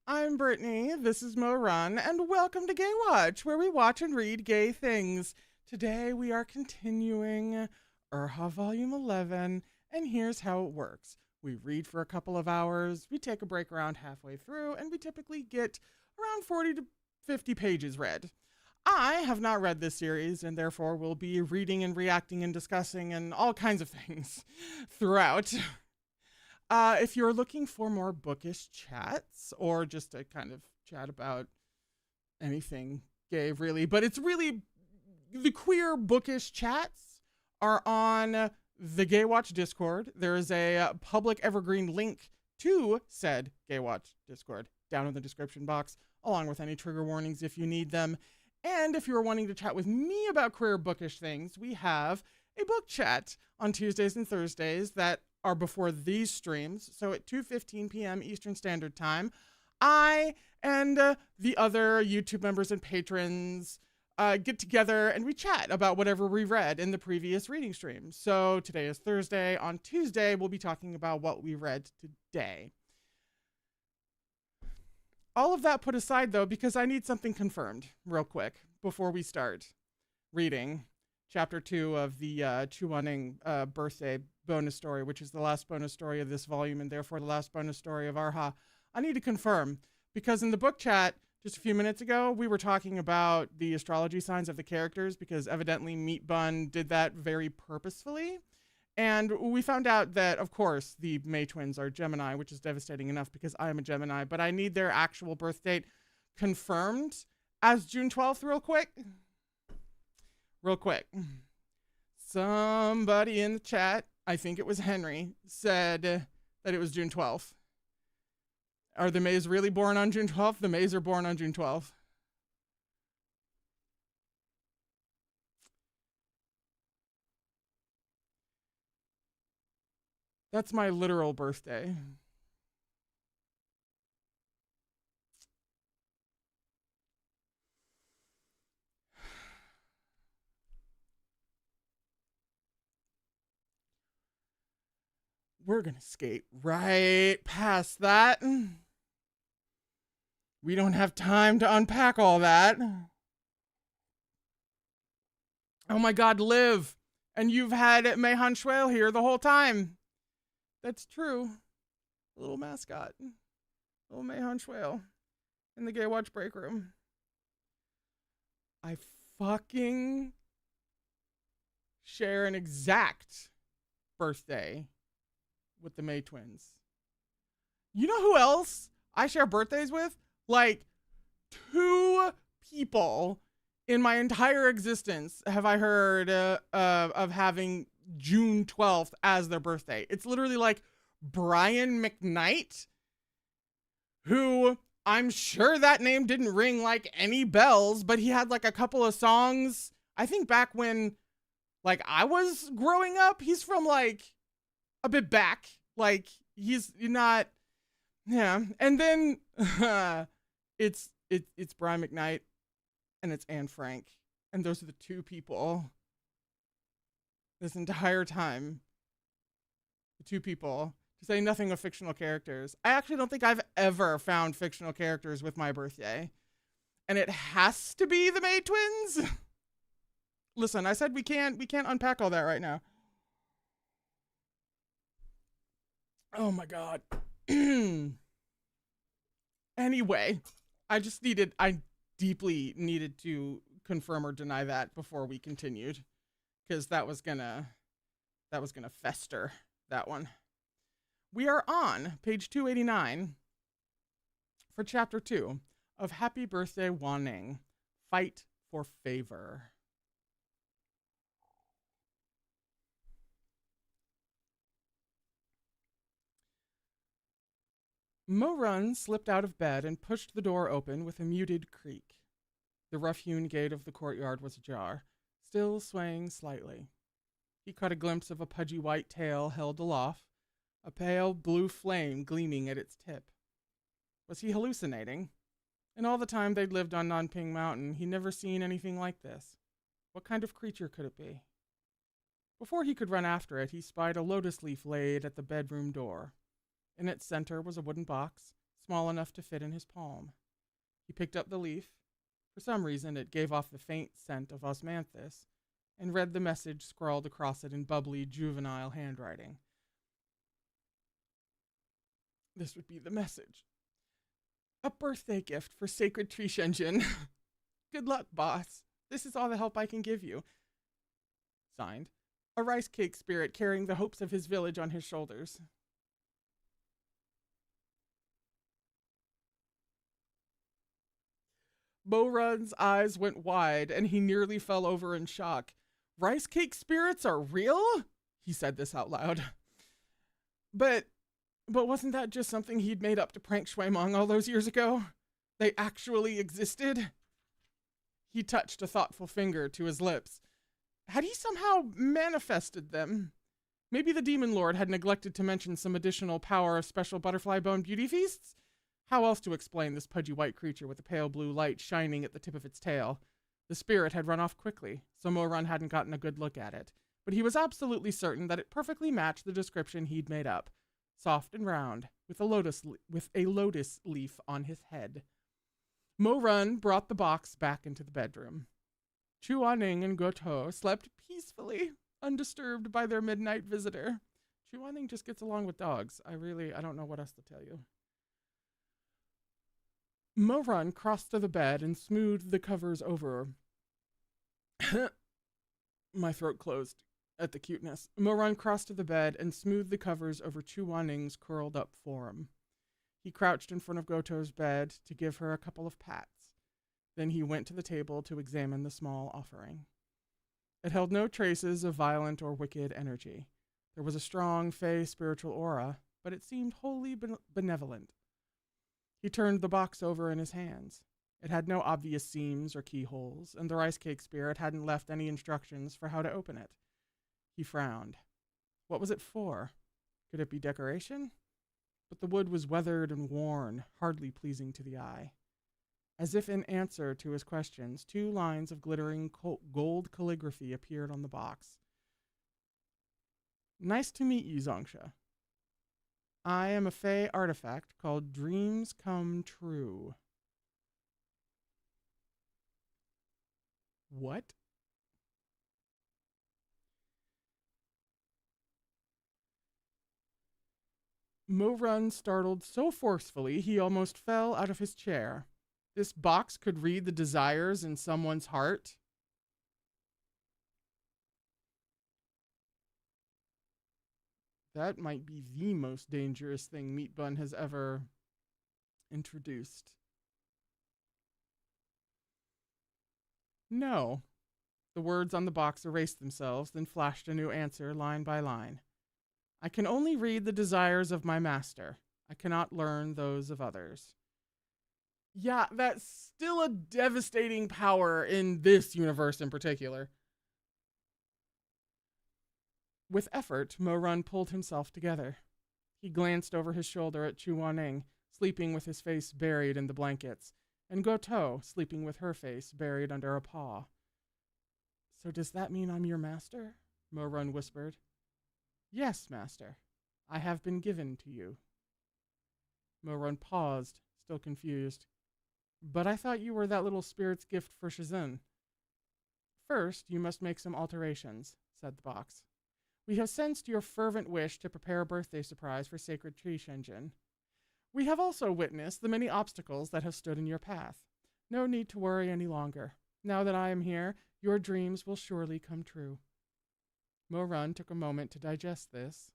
I'm Brittany, this is Mo Run, and welcome to Gaywatch, where we watch and read gay things. Today we are continuing Erha Volume 11, and here's how it works. We read for a couple of hours, we take a break around halfway through, and we typically get around 40 to 50 pages read. I have not read this series, and therefore will be reading and reacting and discussing and all kinds of things throughout. If you're looking for more bookish chats or just a kind of chat about anything gay, really, but it's really the queer bookish chats are on the Gaywatch Discord. There is a public evergreen link to said Gaywatch Discord down in the description box, along with any trigger warnings if you need them. And if you're wanting to chat with me about queer bookish things, we have a book chat on Tuesdays and Thursdays that are before these streams. So at 2:15 p.m. Eastern Standard Time, I and the other YouTube members and patrons get together and we chat about whatever we read in the previous reading stream. So today is Thursday. On Tuesday, we'll be talking about what we read today. All of that put aside, though, because I need something confirmed real quick before we start reading chapter 2 of the Chuaning birthday bonus story, which is the last bonus story of this volume and therefore the last bonus story of Erha. I need to confirm, because in the book chat just a few minutes ago, we were talking about the astrology signs of the characters because evidently Meat Bun did that very purposefully. And we found out that, of course, the May twins are Gemini, which is devastating enough because I am a Gemini, but I need their actual birth date confirmed as June 12th real quick. Somebody in the chat, I think it was Henry, said that it was June 12th. Are the Mays really born on June 12th? The Mays are born on June 12th. That's my literal birthday. We're gonna skate right past that. We don't have time to unpack all that. Oh my god, Liv! And you've had Meihan Shuel here the whole time. That's true. A little mascot. Little Meihan Shuel in the Gaywatch break room. I fucking share an exact birthday with the May twins. You know who else I share birthdays with? Like 2 people in my entire existence have I heard of having June 12th as their birthday. It's literally like Brian McKnight, who I'm sure that name didn't ring like any bells, but he had like a couple of songs, I think back when like I was growing up. He's from like a bit back. Like he's not, yeah. And then it's Brian McKnight and it's Anne Frank. And those are the 2 people this entire time. The 2 people, to say nothing of fictional characters. I actually don't think I've ever found fictional characters with my birthday. And it has to be the May twins. Listen, I said we can't unpack all that right now. Oh my god. Anyway, I deeply needed to confirm or deny that before we continued, because that was gonna fester, that one. We are on page 289 for chapter 2 of Happy Birthday Wanning, Fight for Favor. Mo Run slipped out of bed and pushed the door open with a muted creak. The rough-hewn gate of the courtyard was ajar, still swaying slightly. He caught a glimpse of a pudgy white tail held aloft, a pale blue flame gleaming at its tip. Was he hallucinating? In all the time they'd lived on Nanping Mountain, he'd never seen anything like this. What kind of creature could it be? Before he could run after it, he spied a lotus leaf laid at the bedroom door. In its center was a wooden box, small enough to fit in his palm. He picked up the leaf. For some reason, it gave off the faint scent of osmanthus, and read the message scrawled across it in bubbly, juvenile handwriting. This would be the message. A birthday gift for sacred Tishan Jun. Good luck, boss. This is all the help I can give you. Signed, a rice cake spirit carrying the hopes of his village on his shoulders. Mo-Run's eyes went wide, and he nearly fell over in shock. Rice cake spirits are real? He said this out loud. But wasn't that just something he'd made up to prank Shuimeng all those years ago? They actually existed? He touched a thoughtful finger to his lips. Had he somehow manifested them? Maybe the Demon Lord had neglected to mention some additional power of special butterfly bone beauty feasts? How else to explain this pudgy white creature with a pale blue light shining at the tip of its tail? The spirit had run off quickly, so Mo-Run hadn't gotten a good look at it, but he was absolutely certain that it perfectly matched the description he'd made up. Soft and round, with a lotus leaf on his head. Mo-Run brought the box back into the bedroom. Chuaning and Goto slept peacefully, undisturbed by their midnight visitor. Chuaning just gets along with dogs. I don't know what else to tell you. Mo-Run crossed to the bed and smoothed the covers over. My throat closed at the cuteness. Mo-Run crossed to the bed and smoothed the covers over Chuaning's curled up form. He crouched in front of Goto's bed to give her a couple of pats. Then he went to the table to examine the small offering. It held no traces of violent or wicked energy. There was a strong, fey spiritual aura, but it seemed wholly benevolent. He turned the box over in his hands. It had no obvious seams or keyholes, and the rice cake spirit hadn't left any instructions for how to open it. He frowned. What was it for? Could it be decoration? But the wood was weathered and worn, hardly pleasing to the eye. As if in answer to his questions, 2 lines of glittering gold calligraphy appeared on the box. Nice to meet you, Zongsha. I am a fey artifact called Dreams Come True. What? Mo-Run startled so forcefully he almost fell out of his chair. This box could read the desires in someone's heart. That might be the most dangerous thing Meat Bun has ever introduced. No. The words on the box erased themselves, then flashed a new answer line by line. I can only read the desires of my master. I cannot learn those of others. Yeah, that's still a devastating power in this universe in particular. With effort, Mo-Run pulled himself together. He glanced over his shoulder at Chuaning, sleeping with his face buried in the blankets, and Goto, sleeping with her face buried under a paw. So does that mean I'm your master? Mo-Run whispered. Yes, master. I have been given to you. Mo-Run paused, still confused. But I thought you were that little spirit's gift for Shizun. First, you must make some alterations, said the box. We have sensed your fervent wish to prepare a birthday surprise for sacred Tishan Jun. We have also witnessed the many obstacles that have stood in your path. No need to worry any longer. Now that I am here, your dreams will surely come true. Mo-Run took a moment to digest this.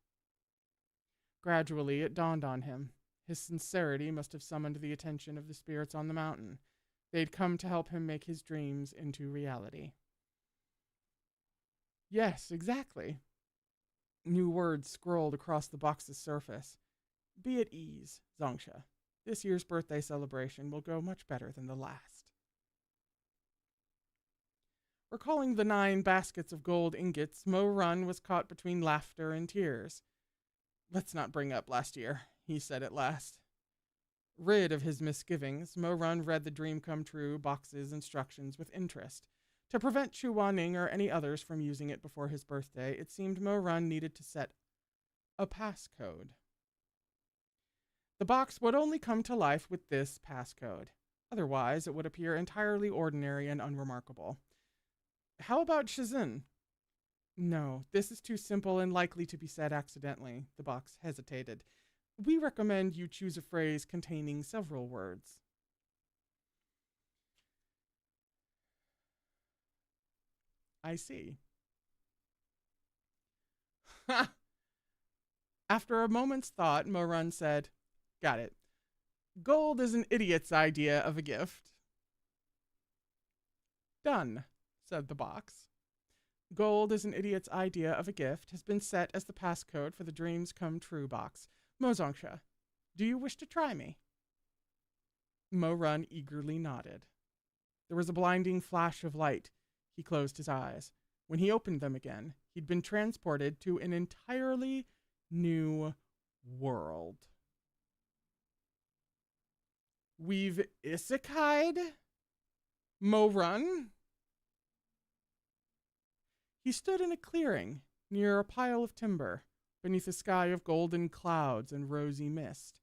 Gradually, it dawned on him. His sincerity must have summoned the attention of the spirits on the mountain. They'd come to help him make his dreams into reality. Yes, exactly. New words scrolled across the box's surface. Be at ease, Zongsha. This year's birthday celebration will go much better than the last. Recalling the 9 baskets of gold ingots, Mo-Run was caught between laughter and tears. Let's not bring up last year, he said at last. Rid of his misgivings, Mo-Run read the Dream Come True box's instructions with interest. To prevent Chuaning or any others from using it before his birthday, it seemed Mo-Run needed to set a passcode. The box would only come to life with this passcode. Otherwise, it would appear entirely ordinary and unremarkable. How about Shizun? No, this is too simple and likely to be said accidentally. The box hesitated. We recommend you choose a phrase containing several words. I see. After a moment's thought, Morun said, Got it. Gold is an idiot's idea of a gift. Done, said the box. Gold is an idiot's idea of a gift has been set as the passcode for the Dreams Come True box. Mozongsha, do you wish to try me? Morun eagerly nodded. There was a blinding flash of light. He closed his eyes. When he opened them again, he'd been transported to an entirely new world. We've isekai'd Morun? He stood in a clearing near a pile of timber, beneath a sky of golden clouds and rosy mist.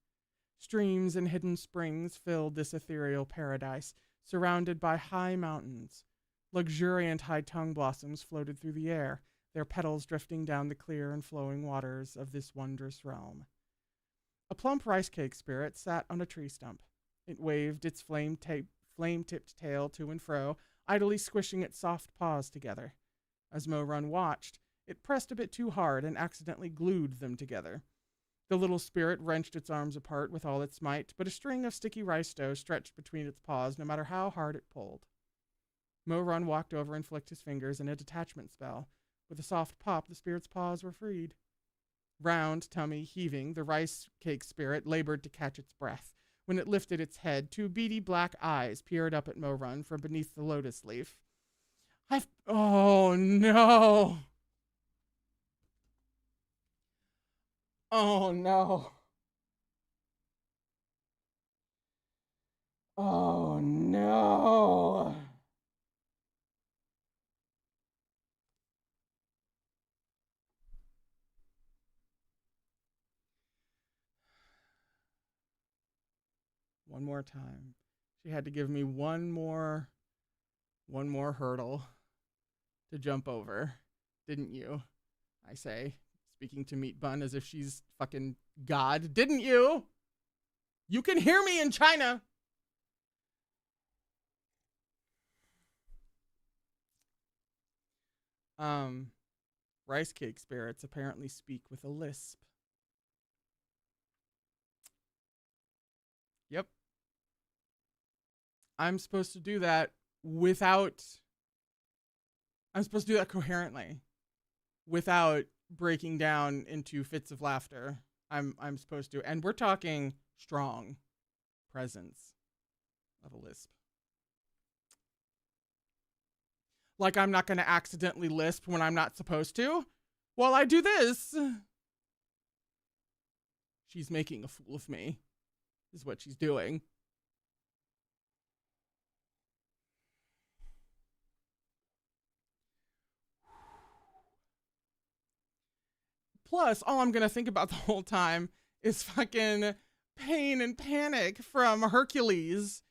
Streams and hidden springs filled this ethereal paradise, surrounded by high mountains. Luxuriant high tongue blossoms floated through the air, their petals drifting down the clear and flowing waters of this wondrous realm. A plump rice cake spirit sat on a tree stump. It waved its flame-tipped tail to and fro, idly squishing its soft paws together. As Morun watched, it pressed a bit too hard and accidentally glued them together. The little spirit wrenched its arms apart with all its might, but a string of sticky rice dough stretched between its paws no matter how hard it pulled. Morun walked over and flicked his fingers in a detachment spell. With a soft pop, the spirit's paws were freed. Round, tummy heaving, the rice cake spirit labored to catch its breath. When it lifted its head, two beady black eyes peered up at Morun from beneath the lotus leaf. Oh no! Oh no! Oh no! One more time. She had to give me one more hurdle to jump over. Didn't you? I say, speaking to Meat Bun as if she's fucking God. Didn't you? You can hear me in China. Rice cake spirits apparently speak with a lisp. Yep. I'm supposed to do that coherently without breaking down into fits of laughter. I'm supposed to. And we're talking strong presence of a lisp. Like I'm not going to accidentally lisp when I'm not supposed to. While I do this. She's making a fool of me, is what she's doing. Plus, all I'm going to think about the whole time is fucking pain and panic from Hercules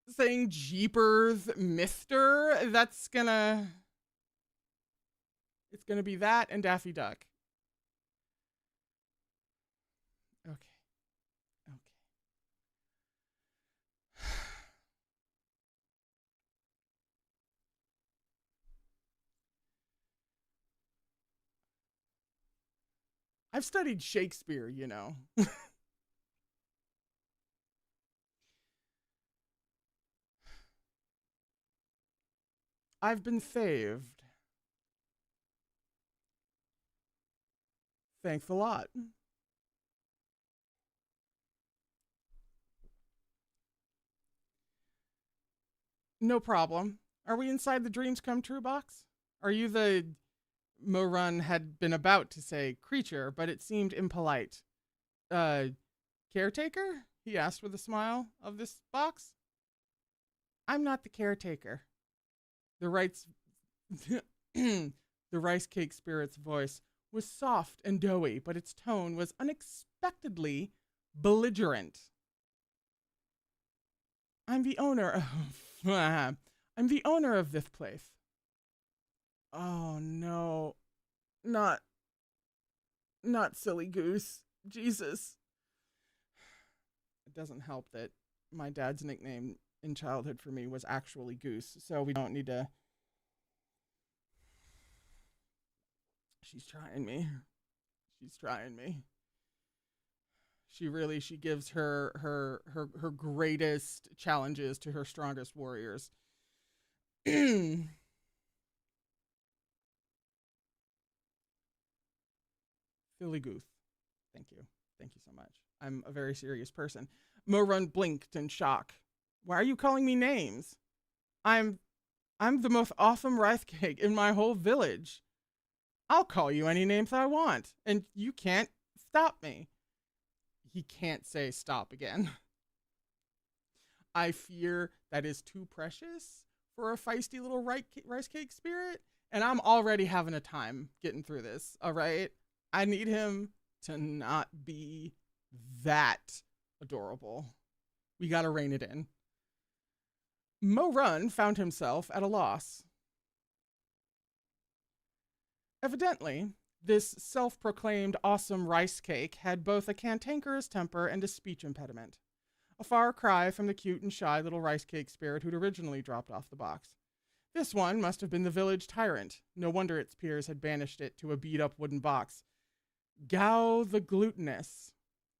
saying Jeepers Mister. It's gonna be that and Daffy Duck. Okay. I've studied Shakespeare, you know. I've been saved. Thanks a lot. No problem. Are we inside the Dreams Come True box? Are you the... Morun had been about to say creature, but it seemed impolite. Caretaker? He asked with a smile of this box. I'm not the caretaker. The rice cake spirit's voice was soft and doughy, but its tone was unexpectedly Belligerent. I'm the owner of I'm the owner of this place. Oh no. Not not silly goose. Jesus. It doesn't help that my dad's nickname in childhood for me was actually Goose, so we don't need to. She's trying me. She's trying me. She gives her greatest challenges to her strongest warriors. Silly Goose. Thank you. Thank you so much. I'm a very serious person. Morun blinked in shock. Why are you calling me names? I'm I'm the most awesome rice cake in my whole village. I'll call you any names I want, and you can't stop me. He can't say stop again. I fear that is too precious for a feisty little rice cake spirit, and I'm already having a time getting through this, all right? I need him to not be that adorable. We gotta rein it in. Mo Run found himself at a loss. Evidently, this self-proclaimed awesome rice cake had both a cantankerous temper and a speech impediment. A far cry from the cute and shy little rice cake spirit who'd originally dropped off the box. This one must have been the village tyrant. No wonder its peers had banished it to a beat-up wooden box. Gao the Glutinous,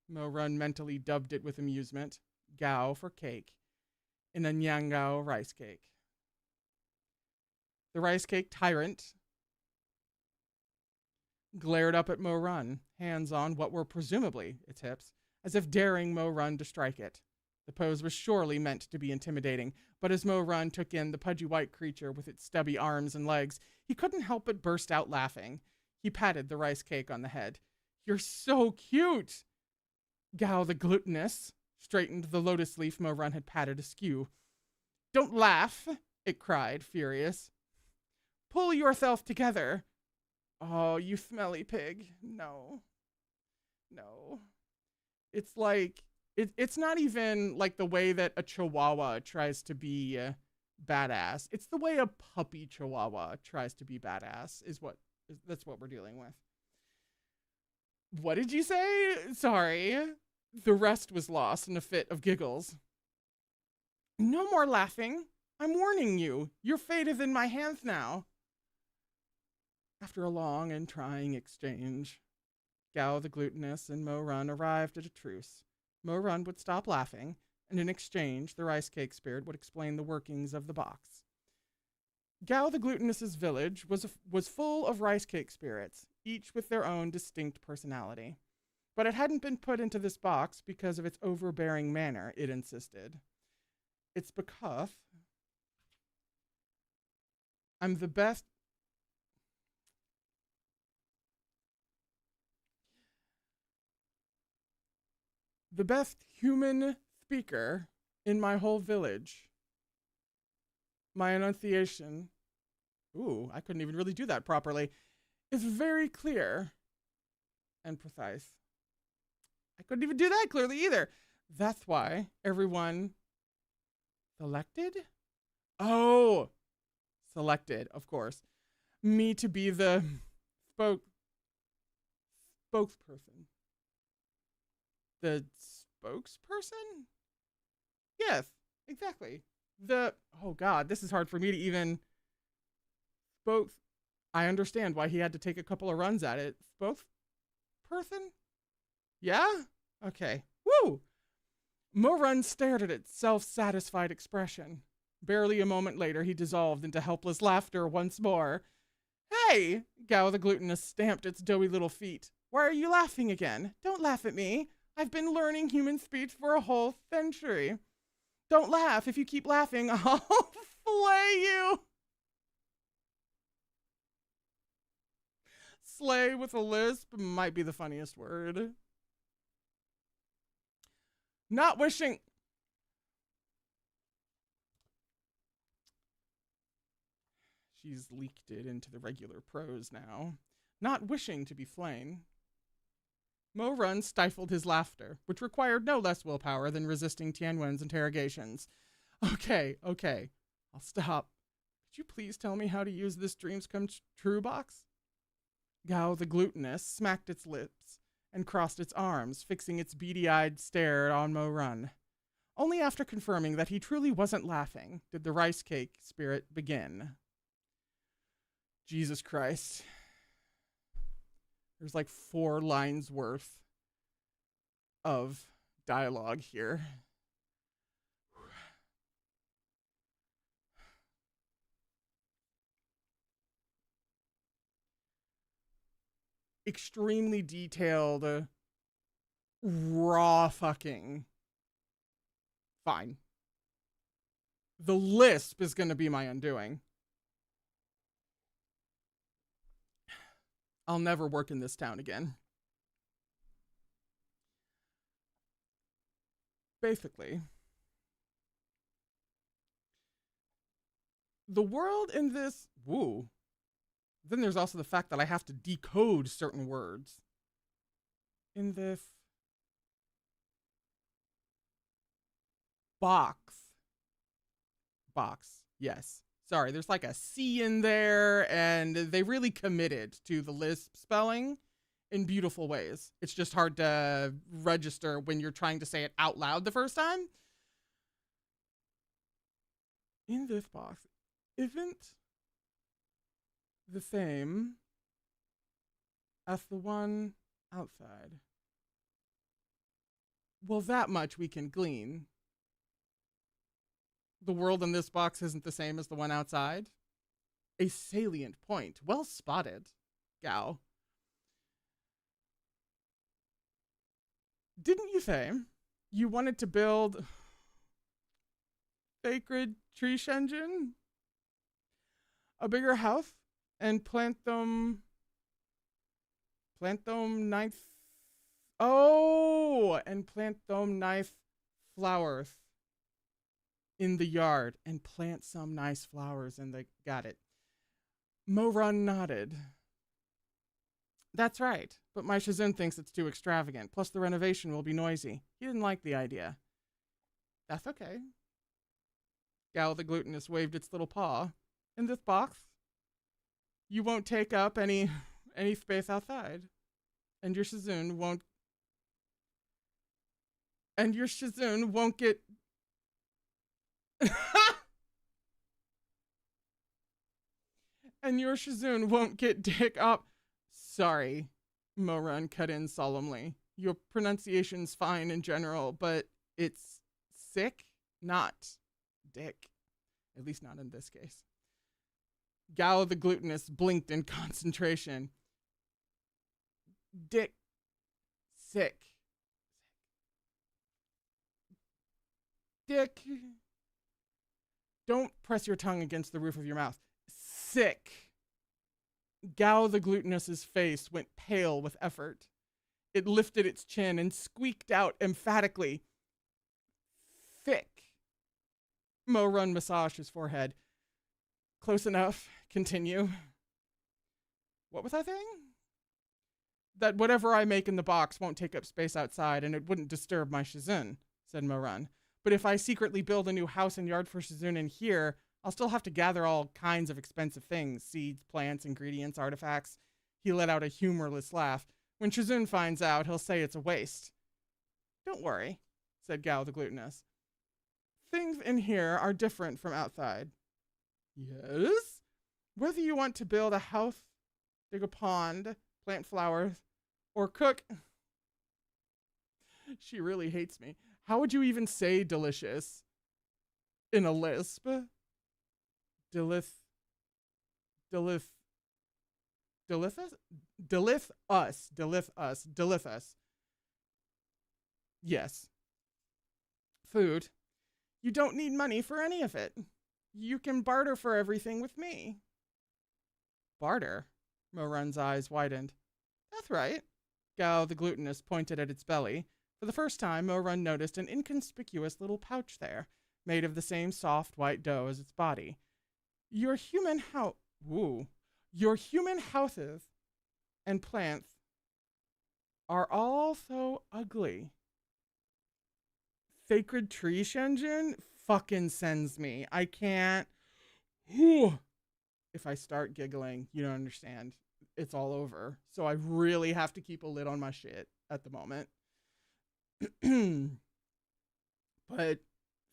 Mo Run mentally dubbed it with amusement. Gao for cake. In a Nyangao rice cake. The rice cake tyrant glared up at Mo Run, hands on what were presumably its hips, as if daring Mo Run to strike it. The pose was surely meant to be intimidating, but as Mo Run took in the pudgy white creature with its stubby arms and legs, he couldn't help but burst out laughing. He patted the rice cake on the head. You're so cute! Gao the Glutinous straightened the lotus leaf Mo Run had patted askew. Don't laugh, it cried, furious. Pull yourself together. Oh, you smelly pig. No. No. It's like, it's not even like the way that a chihuahua tries to be badass. It's the way a puppy chihuahua tries to be badass that's what we're dealing with. What did you say? Sorry. The rest was lost in a fit of giggles. No more laughing. I'm warning you. Your fate is in my hands now. After a long and trying exchange, Gao the Glutinous and Mo Run arrived at a truce. Mo Run would stop laughing, and in exchange, the rice cake spirit would explain the workings of the box. Gao the Glutinous's village was full of rice cake spirits, each with their own distinct personality. But it hadn't been put into this box because of its overbearing manner, it insisted. It's because I'm the best human speaker in my whole village. My enunciation, ooh, I couldn't even really do that properly, is very clear and precise. I couldn't even do that clearly either. That's why everyone selected? Oh, selected, of course. Me to be the spokesperson. The spokesperson? Yes, exactly. Oh God, this is hard for me to even I understand why he had to take a couple of runs at it. Spokesperson? Yeah? Okay. Woo! Mo Run stared at its self-satisfied expression. Barely a moment later, he dissolved into helpless laughter once more. Hey! Gao the Glutinous stamped its doughy little feet. Why are you laughing again? Don't laugh at me. I've been learning human speech for a whole century. Don't laugh. If you keep laughing, I'll flay you. Slay with a lisp might be the funniest word. Not wishing... She's leaked it into the regular prose now. Not wishing to be flayed. Mo Run stifled his laughter, which required no less willpower than resisting Tianwen's interrogations. Okay, I'll stop. Could you please tell me how to use this dreams come true box? Gao the glutinous smacked its lips and crossed its arms, fixing its beady-eyed stare on Mo Run. Only after confirming that he truly wasn't laughing did the rice cake spirit begin. Jesus Christ. There's like 4 lines worth of dialogue here. Extremely detailed, raw fucking. Fine. The lisp is going to be my undoing. I'll never work in this town again. Basically, the world in this... Woo. Then there's also the fact that I have to decode certain words. In this box. Yes. Sorry, there's like a C in there, and they really committed to the lisp spelling in beautiful ways. It's just hard to register when you're trying to say it out loud the first time. In this box isn't the same as the one outside. Well, that much we can glean. The world in this box isn't the same as the one outside. A salient point. Well spotted, Gao. Didn't you say you wanted to build sacred Tishan Jun? A bigger house and plant them nice. Oh, and plant them nice flowers in the yard, and plant some nice flowers in the... Got it. Mo Run nodded. That's right, but my Shizun thinks it's too extravagant, plus the renovation will be noisy. He didn't like the idea. That's okay. Gao the glutinous waved its little paw. In this box, you won't take up any space outside. And your Shizun won't get... And your Shizun won't get dick up. Sorry, Mo Run cut in solemnly. Your pronunciation's fine in general, but it's sick, not dick. At least not in this case. Gao the glutinous blinked in concentration. Dick. Sick. Dick. Don't press your tongue against the roof of your mouth. Sick. Gao the glutinous's face went pale with effort. It lifted its chin and squeaked out emphatically. Thick. Mo Run massaged his forehead. Close enough. Continue. What was I saying? That whatever I make in the box won't take up space outside and it wouldn't disturb my Shizun, said Mo Run. But if I secretly build a new house and yard for Shizun in here, I'll still have to gather all kinds of expensive things. Seeds, plants, ingredients, artifacts. He let out a humorless laugh. When Shizun finds out, he'll say it's a waste. Don't worry, said Gao the glutinous. Things in here are different from outside. Yes? Whether you want to build a house, dig a pond, plant flowers, or cook... She really hates me. How would you even say delicious in a lisp? Delicious? Yes. Food. You don't need money for any of it. You can barter for everything with me. Barter? Mo Run's eyes widened. That's right. Gao the glutinous pointed at its belly. For the first time, Mo Run noticed an inconspicuous little pouch there, made of the same soft white dough as its body. Your human houses and plants are all so ugly. Sacred tree Shenzhen fucking sends me. I can't. Whew. If I start giggling, you don't understand. It's all over. So I really have to keep a lid on my shit at the moment. But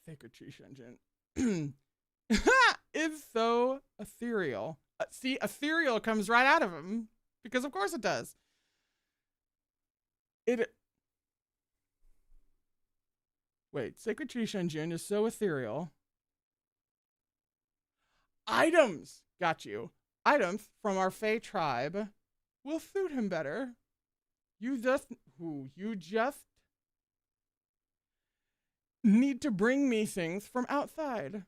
Sacred Tree Shenzhen is so ethereal. See, ethereal comes right out of him because of course it does. Wait, Sacred Tree Shenzhen is so ethereal. Items! Got you. Items from our Fey tribe will suit him better. You just need to bring me things from outside.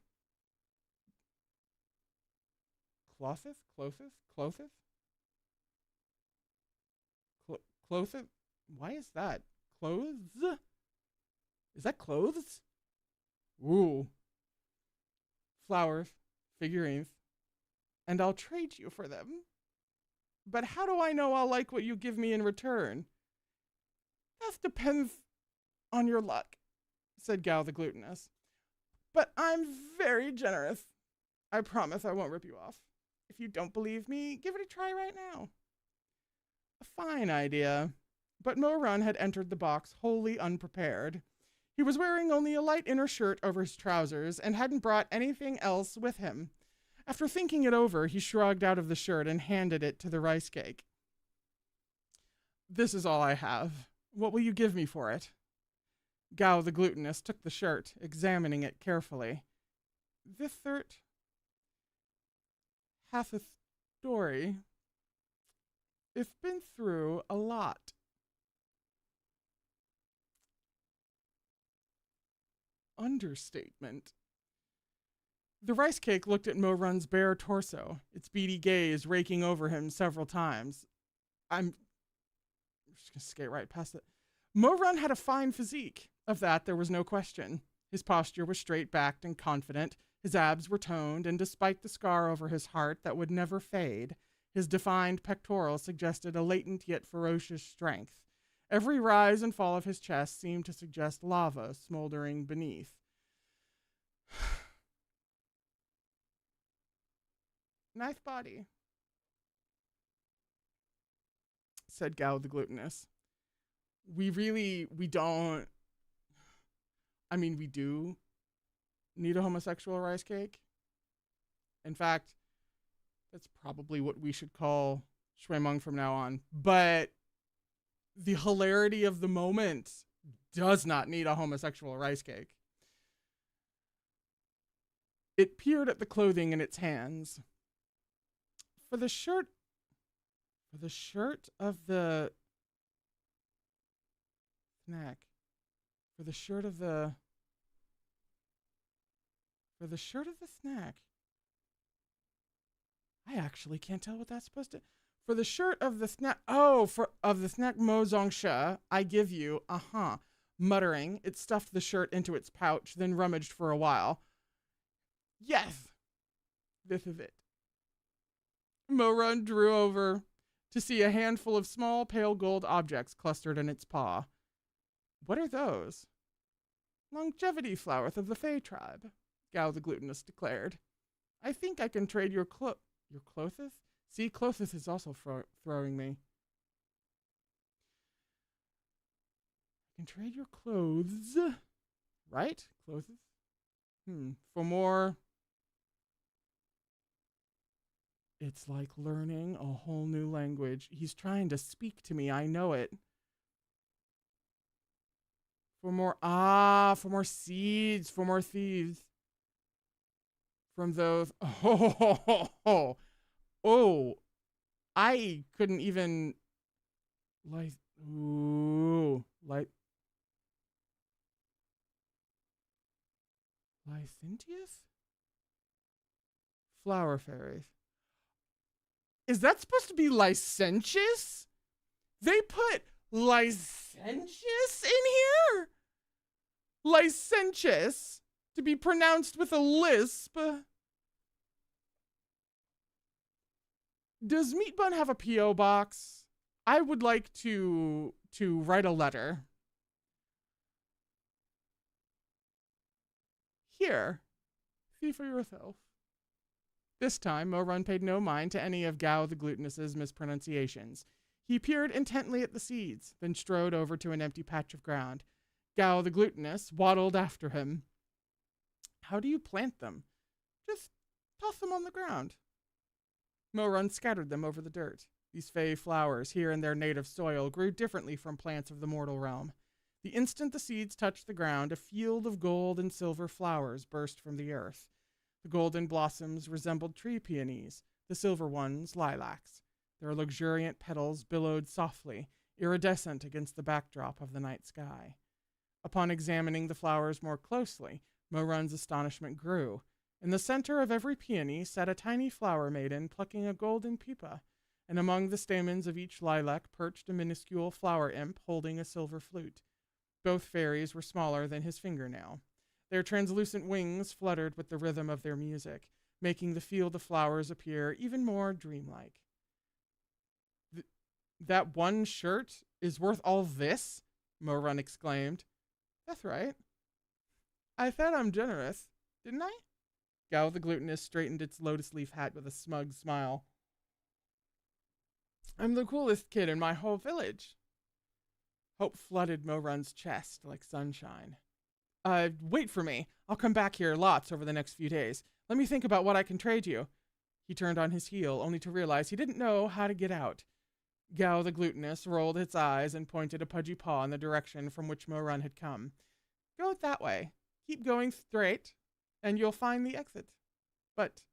Clotheth? Clotheth? Why is that? Clothes? Is that clothes? Ooh. Flowers, figurines, and I'll trade you for them. But how do I know I'll like what you give me in return? That depends on your luck, said Gao the Glutinous. But I'm very generous. I promise I won't rip you off. If you don't believe me, give it a try right now. A fine idea. But Moran had entered the box wholly unprepared. He was wearing only a light inner shirt over his trousers and hadn't brought anything else with him. After thinking it over, he shrugged out of the shirt and handed it to the rice cake. This is all I have. What will you give me for it? Gao the Glutinous took the shirt, examining it carefully. This shirt hath a story. It's been through a lot. Understatement. The rice cake looked at Moran's bare torso, its beady gaze raking over him several times. I'm just going to skate right past it. Moran had a fine physique. Of that, there was no question. His posture was straight-backed and confident. His abs were toned, and despite the scar over his heart that would never fade, his defined pectorals suggested a latent yet ferocious strength. Every rise and fall of his chest seemed to suggest lava smoldering beneath. Nice body, said Gao the Glutinous. We don't. I mean, we do need a homosexual rice cake. In fact, that's probably what we should call Shui Meng from now on. But the hilarity of the moment does not need a homosexual rice cake. It peered at the clothing in its hands. For the shirt of the snack. For the shirt of the snack. I actually can't tell what that's supposed to. For the shirt of the snack. Oh, of the snack Mo Zongsha, I give you. Muttering, it stuffed the shirt into its pouch, then rummaged for a while. Yes, this is it. Moran drew over to see a handful of small pale gold objects clustered in its paw. What are those? Longevity flowers of the Fey tribe, Gao the Glutinous declared. I think I can trade your clotheth? See, clotheth is also throwing me. I can trade your clothes, right? Clotheth? For more. It's like learning a whole new language. He's trying to speak to me. I know it. For more seeds, for more thieves. From those. Oh, I couldn't even. Licentious? Flower fairies. Is that supposed to be licentious? They put licentious in here? Licentious, to be pronounced with a lisp. Does Meat Bun have a P.O. box? I would like to to write a letter. Here, see for yourself. This time, Mo-Run paid no mind to any of Gao the Glutinous's mispronunciations. He peered intently at the seeds, then strode over to an empty patch of ground. Gao the Glutinous waddled after him. How do you plant them? Just toss them on the ground. Mo-Run scattered them over the dirt. These fey flowers, here in their native soil, grew differently from plants of the mortal realm. The instant the seeds touched the ground, a field of gold and silver flowers burst from the earth. The golden blossoms resembled tree peonies, the silver ones lilacs. Their luxuriant petals billowed softly, iridescent against the backdrop of the night sky. Upon examining the flowers more closely, Mo-Run's astonishment grew. In the center of every peony sat a tiny flower maiden plucking a golden pipa, and among the stamens of each lilac perched a minuscule flower imp holding a silver flute. Both fairies were smaller than his fingernail. Their translucent wings fluttered with the rhythm of their music, making the field of flowers appear even more dreamlike. That one shirt is worth all this? Mo-Run exclaimed. That's right. I said I'm generous, didn't I? Gao the Glutinous straightened its lotus leaf hat with a smug smile. I'm the coolest kid in my whole village. Hope flooded Mo-Run's chest like sunshine. Wait for me. I'll come back here lots over the next few days. Let me think about what I can trade you. He turned on his heel, only to realize he didn't know how to get out. Gao the Glutinous rolled its eyes and pointed a pudgy paw in the direction from which Mo-Run had come. Go that way. Keep going straight, and you'll find the exit. But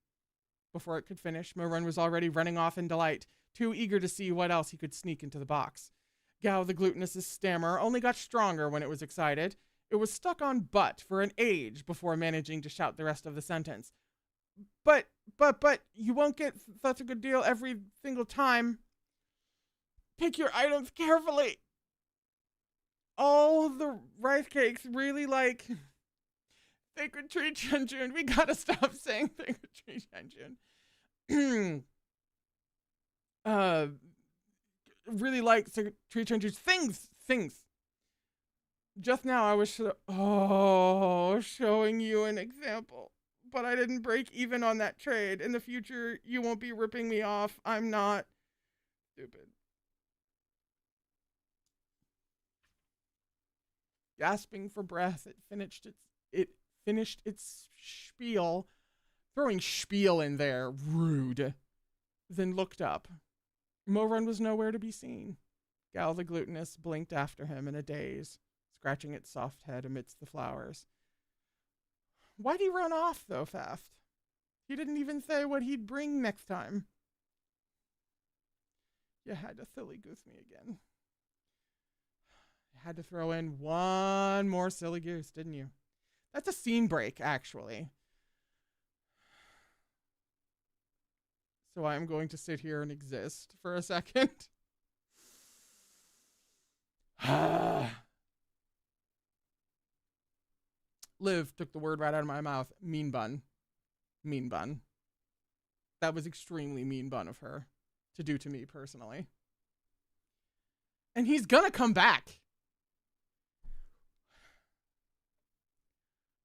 before it could finish, Mo-Run was already running off in delight, too eager to see what else he could sneak into the box. Gao the Glutinous's stammer only got stronger when it was excited. It was stuck on "but" for an age before managing to shout the rest of the sentence. But, you won't get such a good deal every single time. Pick your items carefully. All the rice cakes really like Sacred Tree Tishan Jun. We gotta stop saying Sacred Tree Tishan Jun. Really like Sacred Tree Tishan Jun. Things. Just now I was showing you an example. But I didn't break even on that trade. In the future, you won't be ripping me off. I'm not stupid. Gasping for breath, it finished its spiel, throwing spiel in there, rude. Then looked up. Mo-Run was nowhere to be seen. Gao the Glutinous blinked after him in a daze, scratching its soft head amidst the flowers. Why'd he run off so fast? He didn't even say what he'd bring next time. You had to silly goose me again. You had to throw in one more silly goose, didn't you? That's a scene break, actually. So I'm going to sit here and exist for a second. Liv took the word right out of my mouth. Mean bun. Mean bun. That was extremely mean bun of her to do to me personally. And he's gonna come back.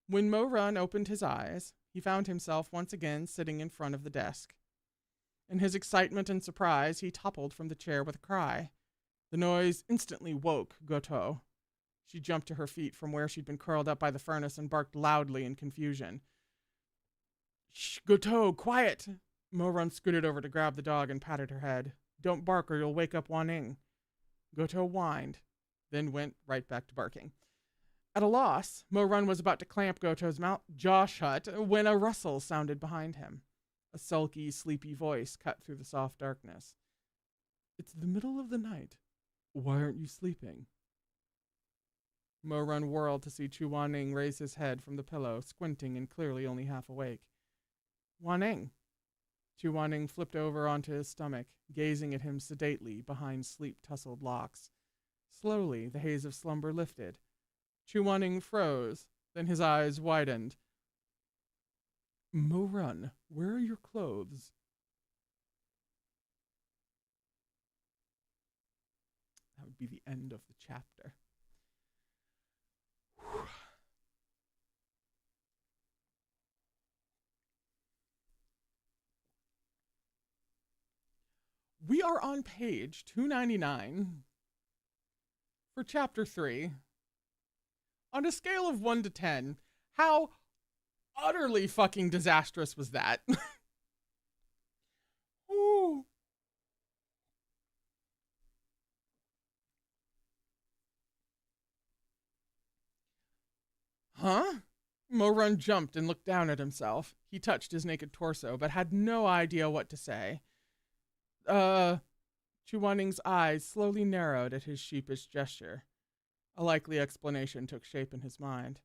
When Mo-Run opened his eyes, he found himself once again sitting in front of the desk. In his excitement and surprise, he toppled from the chair with a cry. The noise instantly woke Goto. She jumped to her feet from where she'd been curled up by the furnace and barked loudly in confusion. Shh, Goto, quiet! Mo-Run scooted over to grab the dog and patted her head. Don't bark or you'll wake up Wan-Ning. Goto whined, then went right back to barking. At a loss, Mo-Run was about to clamp Goto's jaw shut when a rustle sounded behind him. A sulky, sleepy voice cut through the soft darkness. It's the middle of the night. Why aren't you sleeping? Mo-Run whirled to see Chu Wan-Ning raise his head from the pillow, squinting and clearly only half awake. Wan-Ning. Chu Wan-Ning flipped over onto his stomach, gazing at him sedately behind sleep-tussled locks. Slowly, the haze of slumber lifted. Chu Wan-Ning froze, then his eyes widened. Mo-Run, where are your clothes? be the end of the chapter. We are on page 299 for chapter 3. On a scale of 1 to 10, how utterly fucking disastrous was that? Ooh. Huh? Mo-run jumped and looked down at himself. He touched his naked torso, but had no idea what to say. Chuaning's eyes slowly narrowed at his sheepish gesture. A likely explanation took shape in his mind.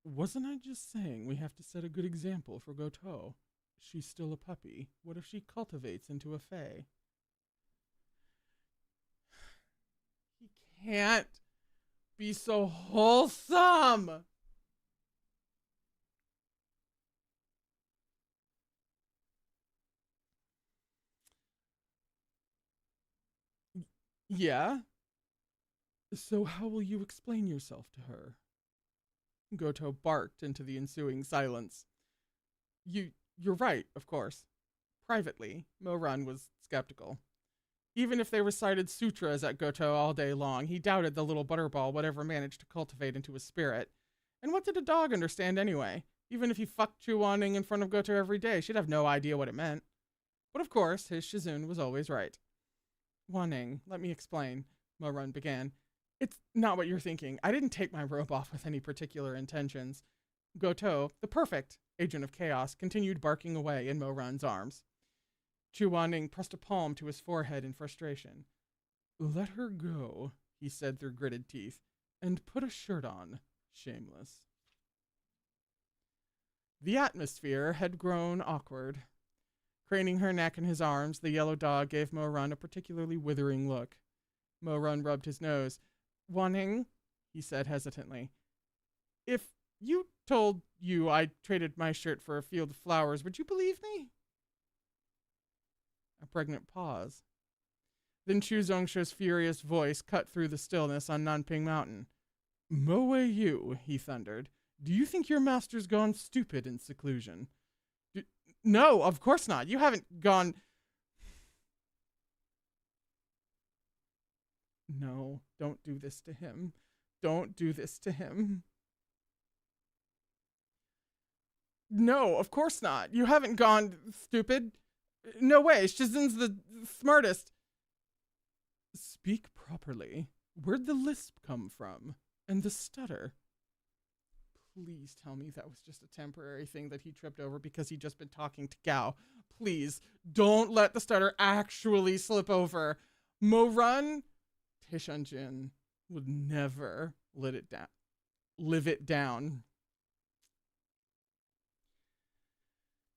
Wasn't I just saying we have to set a good example for Goto? She's still a puppy. What if she cultivates into a fae? He can't be so wholesome! Yeah? So how will you explain yourself to her? Goto barked into the ensuing silence. You're right, of course. Privately, Mo-run was skeptical. Even if they recited sutras at Goto all day long, he doubted the little butterball would ever manage to cultivate into a spirit. And what did a dog understand anyway? Even if he fucked Chuaning in front of Goto every day, she'd have no idea what it meant. But of course, his Shizun was always right. Waning, let me explain, Mo-run began. It's not what you're thinking. I didn't take my robe off with any particular intentions. Goto, the perfect agent of chaos, continued barking away in Mo-run's arms. Chuaning pressed a palm to his forehead in frustration. Let her go, he said through gritted teeth, and put a shirt on. Shameless. The atmosphere had grown awkward. Craning her neck in his arms, the yellow dog gave Mo-run a particularly withering look. Mo-run rubbed his nose. Waning, he said hesitantly, if you told you I traded my shirt for a field of flowers, would you believe me? A pregnant pause. Then Chu Zongsho's furious voice cut through the stillness on Nanping Mountain. Moe Yu, he thundered. Do you think your master's gone stupid in seclusion? No, of course not. You haven't gone... No, don't do this to him. Don't do this to him. No, of course not. You haven't gone stupid. No way. Shizun's the smartest. Speak properly. Where'd the lisp come from? And the stutter? Please tell me that was just a temporary thing that he tripped over because he'd just been talking to Gao. Please, don't let the stutter actually slip over. Mo-run, Tishan Jun would never live it down.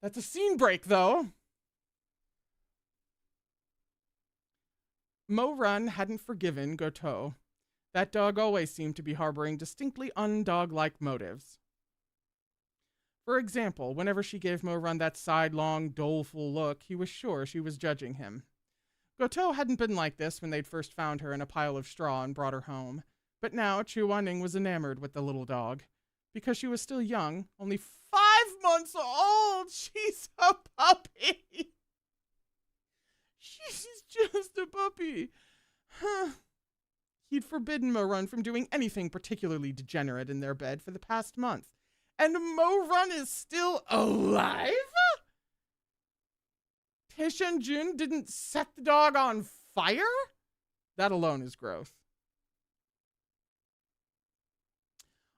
That's a scene break, though. Mo-run hadn't forgiven Goto. That dog always seemed to be harboring distinctly undog-like motives. For example, whenever she gave Mo-run that sidelong, doleful look, he was sure she was judging him. Goto hadn't been like this when they'd first found her in a pile of straw and brought her home. But now Chuaning was enamored with the little dog. Because she was still young, only 5 months old, she's a puppy. She's just a puppy. Huh. He'd forbidden Mo-run from doing anything particularly degenerate in their bed for the past month. And Mo-run is still alive? Tishan Jun didn't set the dog on fire? That alone is growth.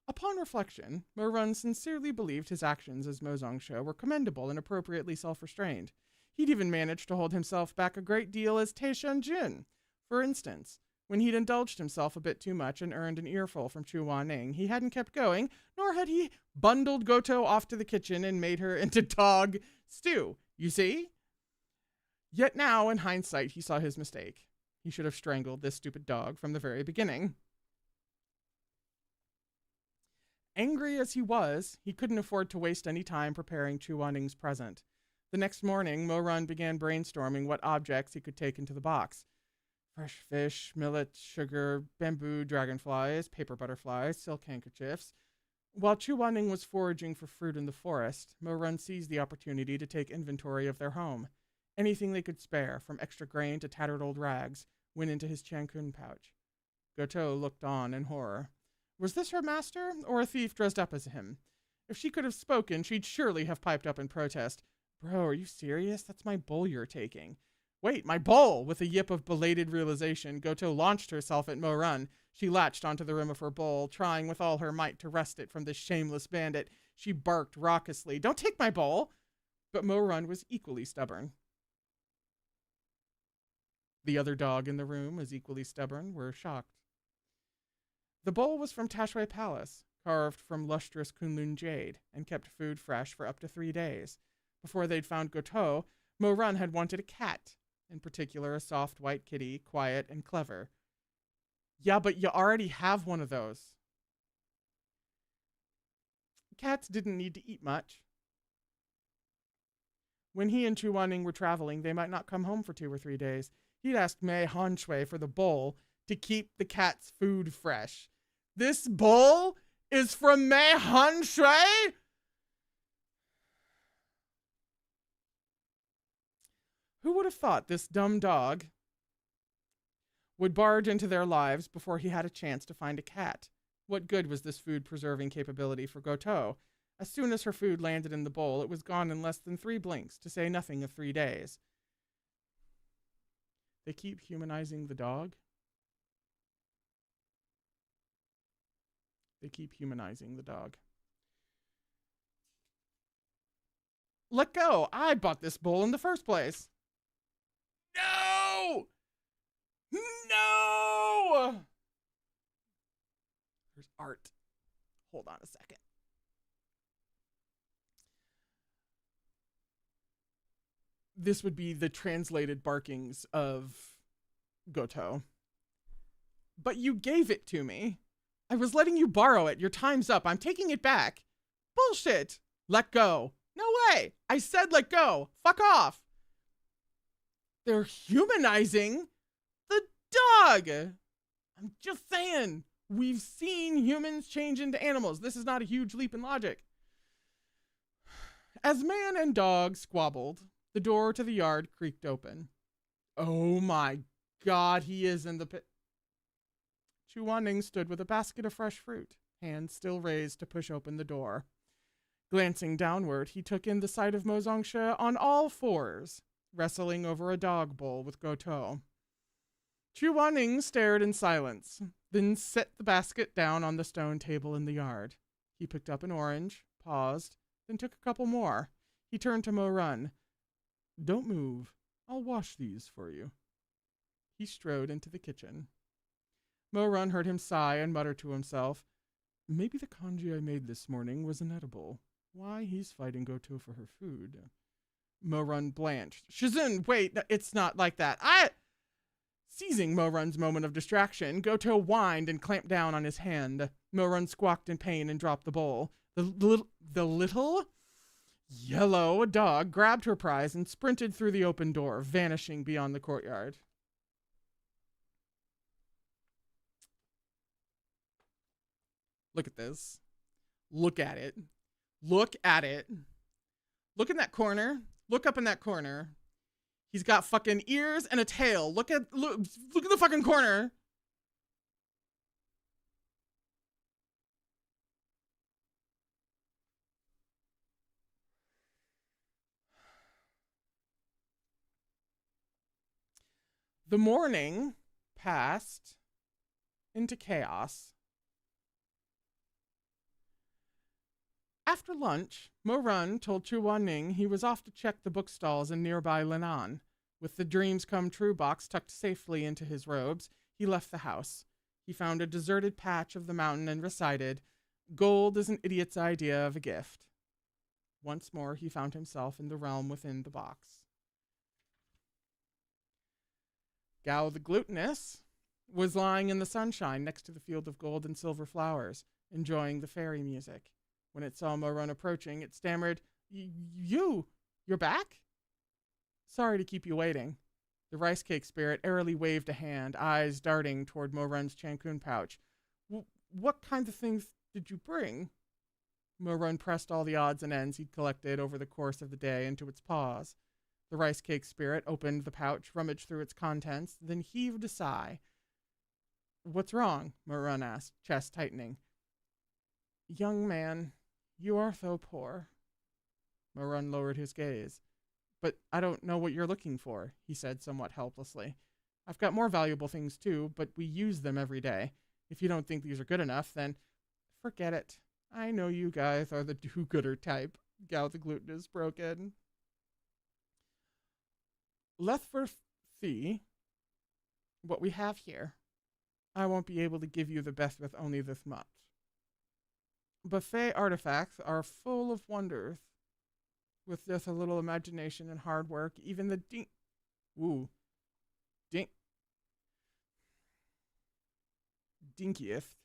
Upon reflection, Mo-run sincerely believed his actions as Mo Zongsho were commendable and appropriately self-restrained. He'd even managed to hold himself back a great deal as Tishan Jun. For instance, when he'd indulged himself a bit too much and earned an earful from Chuaning, he hadn't kept going, nor had he bundled Goto off to the kitchen and made her into dog stew. You see? Yet now, in hindsight, he saw his mistake. He should have strangled this stupid dog from the very beginning. Angry as he was, he couldn't afford to waste any time preparing Chuaning's present. The next morning, Mo-run began brainstorming what objects he could take into the box. Fresh fish, millet, sugar, bamboo dragonflies, paper butterflies, silk handkerchiefs. While Chu Wanning was foraging for fruit in the forest, Mo Run seized the opportunity to take inventory of their home. Anything they could spare, from extra grain to tattered old rags, went into his Chankun pouch. Goto looked on in horror. Was this her master, or a thief dressed up as him? If she could have spoken, she'd surely have piped up in protest. Bro, are you serious? That's my bowl you're taking. Wait, my bowl! With a yip of belated realization, Goto launched herself at Mo Run. She latched onto the rim of her bowl, trying with all her might to wrest it from this shameless bandit. She barked raucously, "Don't take my bowl!" But Mo Run was equally stubborn. The other dog in the room, as equally stubborn, were shocked. The bowl was from Tashway Palace, carved from lustrous Kunlun jade, and kept food fresh for up to 3 days. Before they'd found Goto, Mo Run had wanted a cat, in particular a soft white kitty, quiet and clever. Yeah, but you already have one of those. Cats didn't need to eat much. When he and Chu Wanning were traveling, they might not come home for 2 or 3 days. He'd asked Mei Hanshui for the bowl to keep the cat's food fresh. This bowl is from Mei Hanshui? Who would have thought this dumb dog would barge into their lives before he had a chance to find a cat? What good was this food-preserving capability for Goto? As soon as her food landed in the bowl, it was gone in less than 3 blinks, to say nothing of 3 days. They keep humanizing the dog. They keep humanizing the dog. Let go! I bought this bowl in the first place. No! No! There's art. Hold on a second. This would be the translated barkings of Goto. But you gave it to me. I was letting you borrow it. Your time's up. I'm taking it back. Bullshit. Let go. No way. I said let go. Fuck off. They're humanizing the dog. I'm just saying. We've seen humans change into animals. This is not a huge leap in logic. As man and dog squabbled, the door to the yard creaked open. Oh my God, he is in the pit. Chu Wanning stood with a basket of fresh fruit, hands still raised to push open the door. Glancing downward, he took in the sight of Mo Zongshe on all fours, wrestling over a dog bowl with Goto. Chu Wanning stared in silence, then set the basket down on the stone table in the yard. He picked up an orange, paused, then took a couple more. He turned to Mo Run. Don't move. I'll wash these for you. He strode into the kitchen. Mo Run heard him sigh and mutter to himself, maybe the congee I made this morning was inedible. Why, he's fighting Goto for her food. Mo Run blanched. Shizun, wait, it's not like that. Seizing Mo Run's moment of distraction, Goto whined and clamped down on his hand. Mo Run squawked in pain and dropped the bowl. The little yellow dog grabbed her prize and sprinted through the open door, vanishing beyond the courtyard. Look at this. Look at it. Look at it. Look in that corner. Look up in that corner. He's got fucking ears and a tail. Look at the fucking corner. The morning passed into chaos. After lunch, Mo Run told Chu Wanning he was off to check the bookstalls in nearby Lenan. With the Dreams Come True box tucked safely into his robes, he left the house. He found a deserted patch of the mountain and recited, "Gold is an idiot's idea of a gift." Once more, he found himself in the realm within the box. Gao the Glutinous was lying in the sunshine next to the field of gold and silver flowers, enjoying the fairy music. When it saw Mo Run approaching, it stammered, You're back? Sorry to keep you waiting. The rice cake spirit airily waved a hand, eyes darting toward Morun's Cancun pouch. What kinds of things did you bring? Morun pressed all the odds and ends he'd collected over the course of the day into its paws. The rice cake spirit opened the pouch, rummaged through its contents, then heaved a sigh. What's wrong? Morun asked, chest tightening. Young man, you are so poor. Morun lowered his gaze. But I don't know what you're looking for, he said somewhat helplessly. I've got more valuable things too, but we use them every day. If you don't think these are good enough, then forget it. I know you guys are the do-gooder type. Gao the glutinous broke in. Let's first see what we have here. I won't be able to give you the best with only this much. Buffet artifacts are full of wonders. With just a little imagination and hard work, even the dinkiest,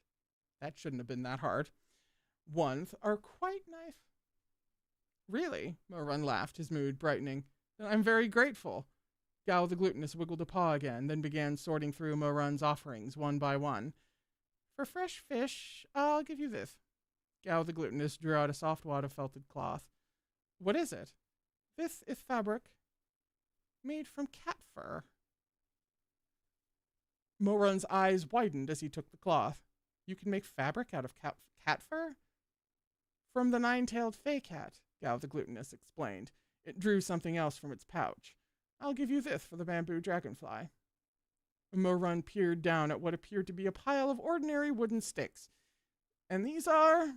that shouldn't have been that hard, ones are quite nice. Really? Morun laughed, his mood brightening. I'm very grateful. Gao the glutinous wiggled a paw again, then began sorting through Morun's offerings one by one. For fresh fish, I'll give you this. Gao the glutinous drew out a soft wad of felted cloth. What is it? This is fabric made from cat fur. Morun's eyes widened as he took the cloth. You can make fabric out of cat fur? From the nine-tailed fey cat, Gao the glutinous explained. It drew something else from its pouch. I'll give you this for the bamboo dragonfly. Morun peered down at what appeared to be a pile of ordinary wooden sticks. And these are...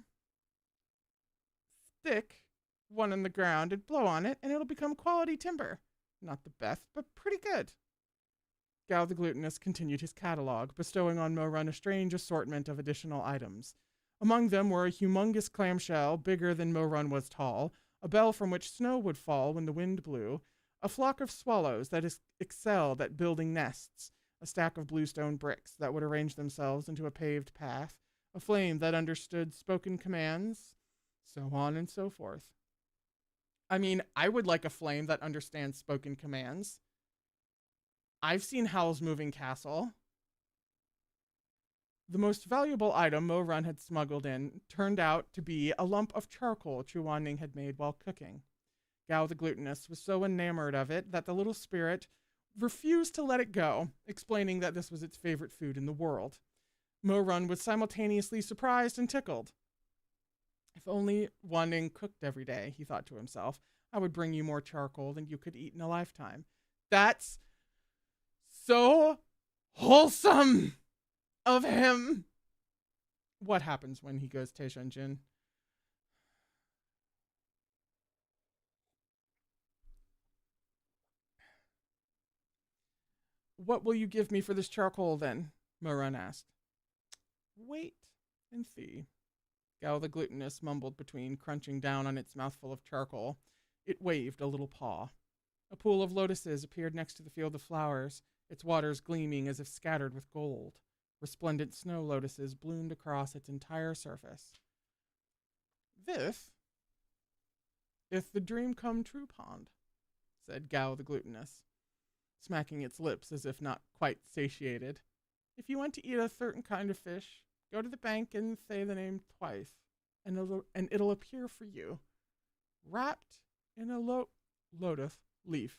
Stick one in the ground and blow on it, and it'll become quality timber. Not the best, but pretty good. Gao the glutinous continued his catalog, bestowing on Morun a strange assortment of additional items. Among them were a humongous clamshell, bigger than Morun was tall, a bell from which snow would fall when the wind blew, a flock of swallows that excelled at building nests, a stack of bluestone bricks that would arrange themselves into a paved path, a flame that understood spoken commands, so on and so forth. I mean, I would like a flame that understands spoken commands. I've seen Howl's Moving Castle. The most valuable item Morun had smuggled in turned out to be a lump of charcoal Chuaning had made while cooking. Gao the glutinous was so enamored of it that the little spirit refused to let it go, explaining that this was its favorite food in the world. Morun was simultaneously surprised and tickled. If only Wanning cooked every day, he thought to himself, I would bring you more charcoal than you could eat in a lifetime. That's so wholesome of him. What happens when he goes Tishan Jun? What will you give me for this charcoal then? Morun asked. Wait and see. Gao the glutinous mumbled between crunching down on its mouthful of charcoal. It waved a little paw. A pool of lotuses appeared next to the field of flowers, its waters gleaming as if scattered with gold. Resplendent snow lotuses bloomed across its entire surface. This is the dream come true pond, said Gao the glutinous, smacking its lips as if not quite satiated. If you want to eat a certain kind of fish, go to the bank and say the name twice, and it'll appear for you, wrapped in a lotus leaf.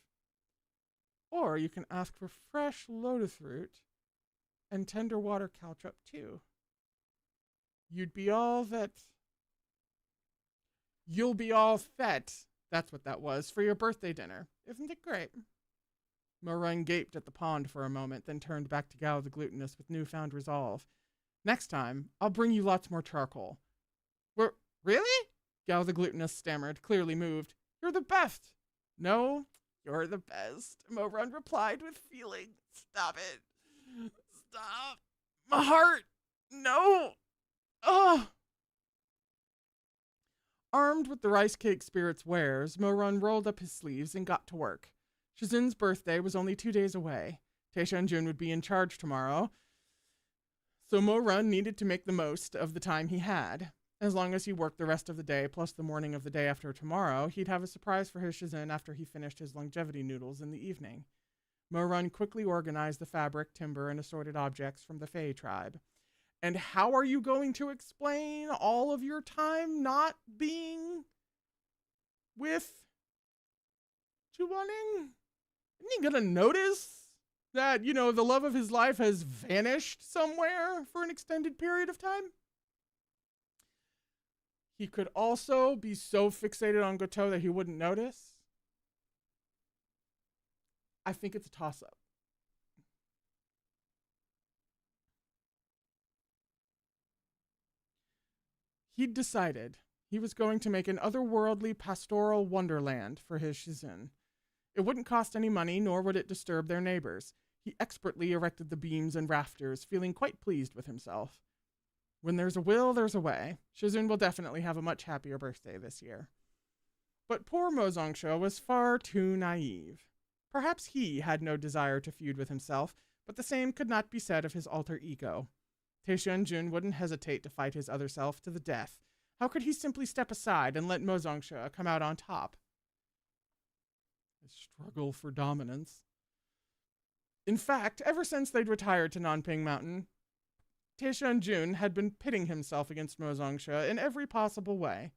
Or you can ask for fresh lotus root and tender water caltrop too. You'll be all set. That's what that was, for your birthday dinner. Isn't it great? Morun gaped at the pond for a moment, then turned back to Gao the glutinous with newfound resolve. Next time, I'll bring you lots more charcoal. Really? Gao the glutinous stammered, clearly moved. You're the best. No, you're the best, Morun replied with feeling. Stop it. Stop. My heart. No. Ugh. Armed with the rice cake spirit's wares, Morun rolled up his sleeves and got to work. Shizun's birthday was only 2 days away. Tishan Jun would be in charge tomorrow, so Morun needed to make the most of the time he had. As long as he worked the rest of the day, plus the morning of the day after tomorrow, he'd have a surprise for his Shizun after he finished his longevity noodles in the evening. Mo-Run quickly organized the fabric, timber, and assorted objects from the Fey tribe. And how are you going to explain all of your time not being with Chuaning? Isn't he gonna notice that, the love of his life has vanished somewhere for an extended period of time? He could also be so fixated on Goto that he wouldn't notice. I think it's a toss-up. He'd decided he was going to make an otherworldly pastoral wonderland for his Shizun. It wouldn't cost any money, nor would it disturb their neighbors. He expertly erected the beams and rafters, feeling quite pleased with himself. When there's a will, there's a way. Shizun will definitely have a much happier birthday this year. But poor Mozongsha was far too naive. Perhaps he had no desire to feud with himself, but the same could not be said of his alter ego. Tishan Jun wouldn't hesitate to fight his other self to the death. How could he simply step aside and let Mozongsha come out on top? A struggle for dominance. In fact, ever since they'd retired to Nanping Mountain, Tishan Jun had been pitting himself against Mozongsha in every possible way.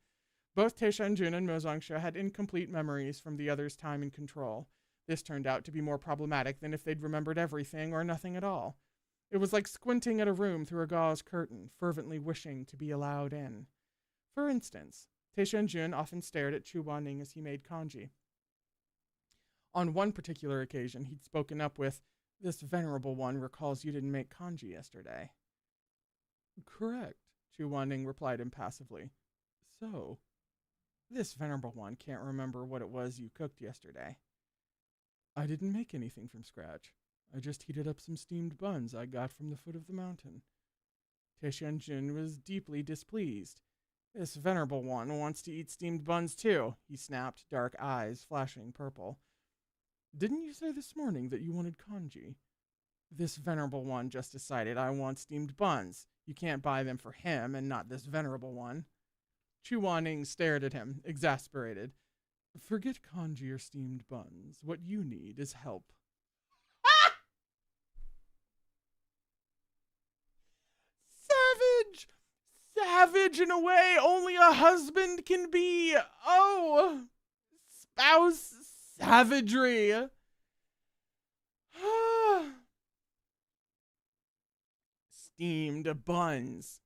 Both Tishan Jun and Mozongsha had incomplete memories from the other's time in control. This turned out to be more problematic than if they'd remembered everything or nothing at all. It was like squinting at a room through a gauze curtain, fervently wishing to be allowed in. For instance, Tishan Jun often stared at Chu Wanning as he made kanji. On one particular occasion, he'd spoken up with, "This venerable one recalls you didn't make kanji yesterday." "Correct," Chu Wanning replied impassively. "So, this venerable one can't remember what it was you cooked yesterday." "I didn't make anything from scratch. I just heated up some steamed buns I got from the foot of the mountain." Tishan Jun was deeply displeased. "This venerable one wants to eat steamed buns too," he snapped, dark eyes flashing purple. "Didn't you say this morning that you wanted kanji?" "This venerable one just decided I want steamed buns. You can't buy them for him and not this venerable one." Chu Wanning stared at him, exasperated. "Forget kanji or steamed buns. What you need is help." Savage! Savage in a way only a husband can be. Oh! Spouse savagery. Steamed buns.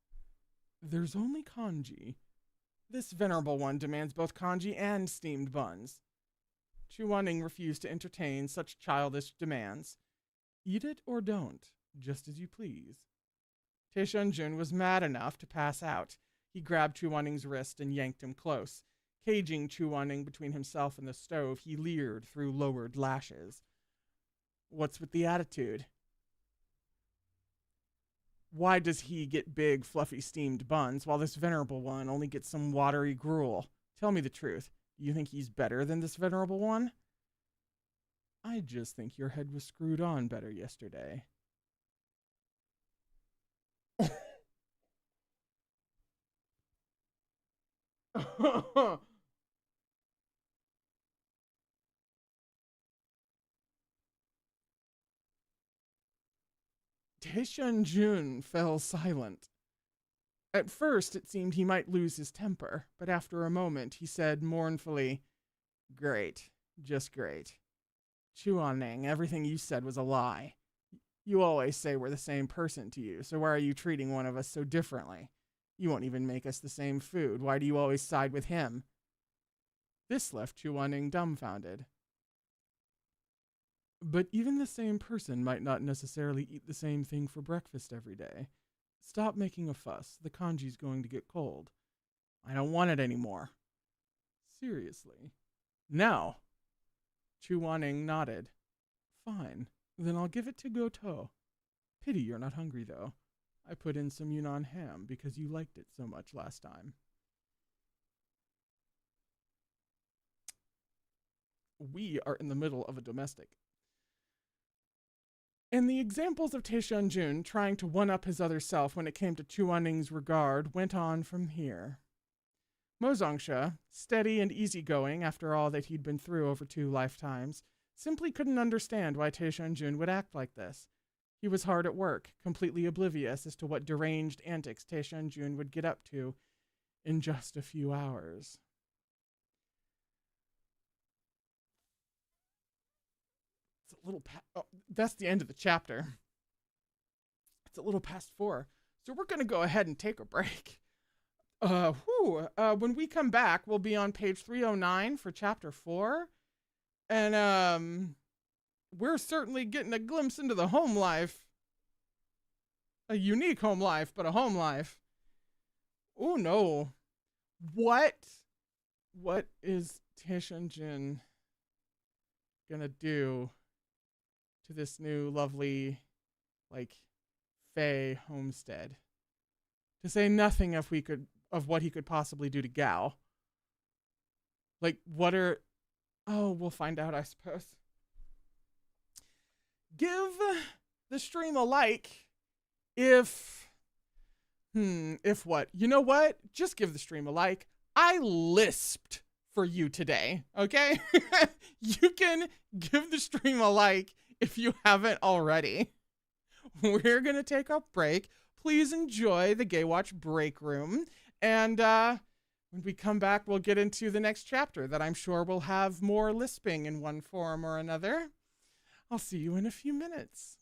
"There's only kanji. This venerable one demands both kanji and steamed buns." Chu Wanning refused to entertain such childish demands. "Eat it or don't, just as you please." Tishan Jun was mad enough to pass out. He grabbed Chu Wanning's wrist and yanked him close. Caging Chu Wanning between himself and the stove, he leered through lowered lashes. "What's with the attitude? Why does he get big, fluffy steamed buns while this venerable one only gets some watery gruel? Tell me the truth. Do you think he's better than this venerable one?" "I just think your head was screwed on better yesterday." Tishan Jun fell silent. At first, it seemed he might lose his temper, but after a moment, he said mournfully, "Great, just great. Chu Wanning, everything you said was a lie. You always say we're the same person to you, so why are you treating one of us so differently? You won't even make us the same food. Why do you always side with him?" This left Chu Wanning dumbfounded. "But even the same person might not necessarily eat the same thing for breakfast every day. Stop making a fuss. The kanji's going to get cold." "I don't want it anymore." "Seriously?" "No." Chu Wanning nodded. "Fine. Then I'll give it to Goto. Pity you're not hungry, though. I put in some Yunnan ham because you liked it so much last time." We are in the middle of a domestic. And the examples of Tishan Jun trying to one-up his other self when it came to Chu Wanning's regard went on from here. Mozongsha, steady and easygoing after all that he'd been through over 2 lifetimes, simply couldn't understand why Tishan Jun would act like this. He was hard at work, completely oblivious as to what deranged antics Tishan Jun would get up to in just a few hours. It's a little that's the end of the chapter. It's a little past 4. So we're going to go ahead and take a break. When we come back, we'll be on page 309 for chapter 4. And we're certainly getting a glimpse into the home life. A unique home life, but a home life. Oh no. What is Tishan Jun gonna do to this new lovely, like, Fae homestead? To say nothing of what he could possibly do to Gao. Like, we'll find out, I suppose. Give the stream a like if what? You know what? Just give the stream a like. I lisped for you today, okay? You can give the stream a like if you haven't already. We're going to take a break. Please enjoy the Gaywatch break room. And when we come back, we'll get into the next chapter that I'm sure will have more lisping in one form or another. I'll see you in a few minutes.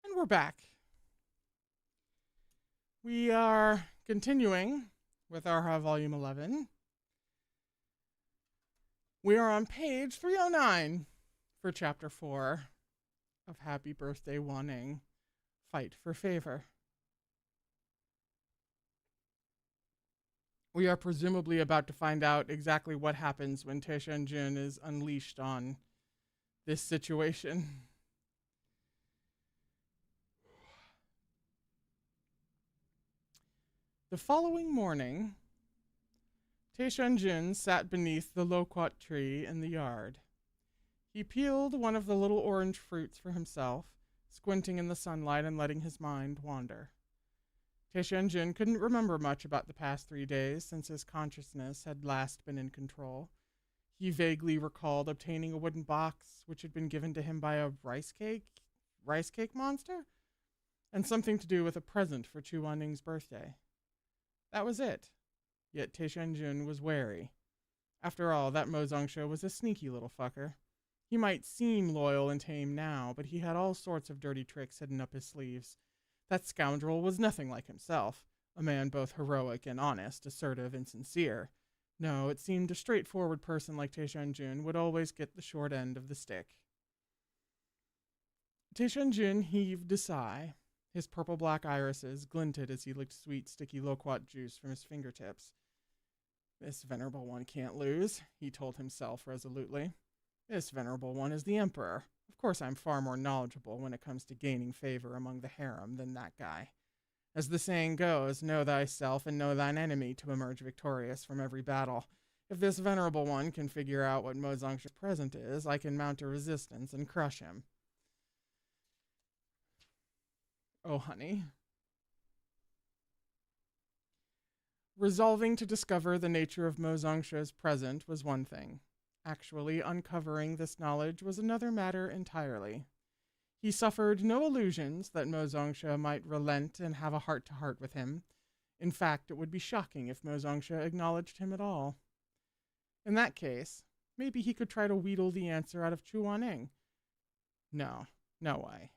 And we're back. We are continuing with Erha Volume 11. We are on page 309 for Chapter 4 of Happy Birthday Wanning, Fight for Favor. We are presumably about to find out exactly what happens when Tishan Jun is unleashed on this situation. The following morning, Tishan Jun sat beneath the loquat tree in the yard. He peeled one of the little orange fruits for himself, squinting in the sunlight and letting his mind wander. Tishan Jun couldn't remember much about the past 3 days since his consciousness had last been in control. He vaguely recalled obtaining a wooden box which had been given to him by a rice cake monster, and something to do with a present for Chu Wanning's birthday. That was it. Yet Tishan Jun was wary. After all, that Mo Zhongsho was a sneaky little fucker. He might seem loyal and tame now, but he had all sorts of dirty tricks hidden up his sleeves. That scoundrel was nothing like himself, a man both heroic and honest, assertive and sincere. No, it seemed a straightforward person like Tishan Jun would always get the short end of the stick. Tishan Jun heaved a sigh. His purple-black irises glinted as he licked sweet, sticky loquat juice from his fingertips. This venerable one can't lose, he told himself resolutely. This venerable one is the emperor. Of course I'm far more knowledgeable when it comes to gaining favor among the harem than that guy. As the saying goes, know thyself and know thine enemy to emerge victorious from every battle. If this venerable one can figure out what Mo Zongxia's present is, I can mount a resistance and crush him. Oh, honey. Resolving to discover the nature of Mo Zongxia's present was one thing. Actually uncovering this knowledge was another matter entirely. He suffered no illusions that Mo Zongxia might relent and have a heart-to-heart with him. In fact, it would be shocking if Mo Zongxia acknowledged him at all. In that case, maybe he could try to wheedle the answer out of Chu Wanning. No way.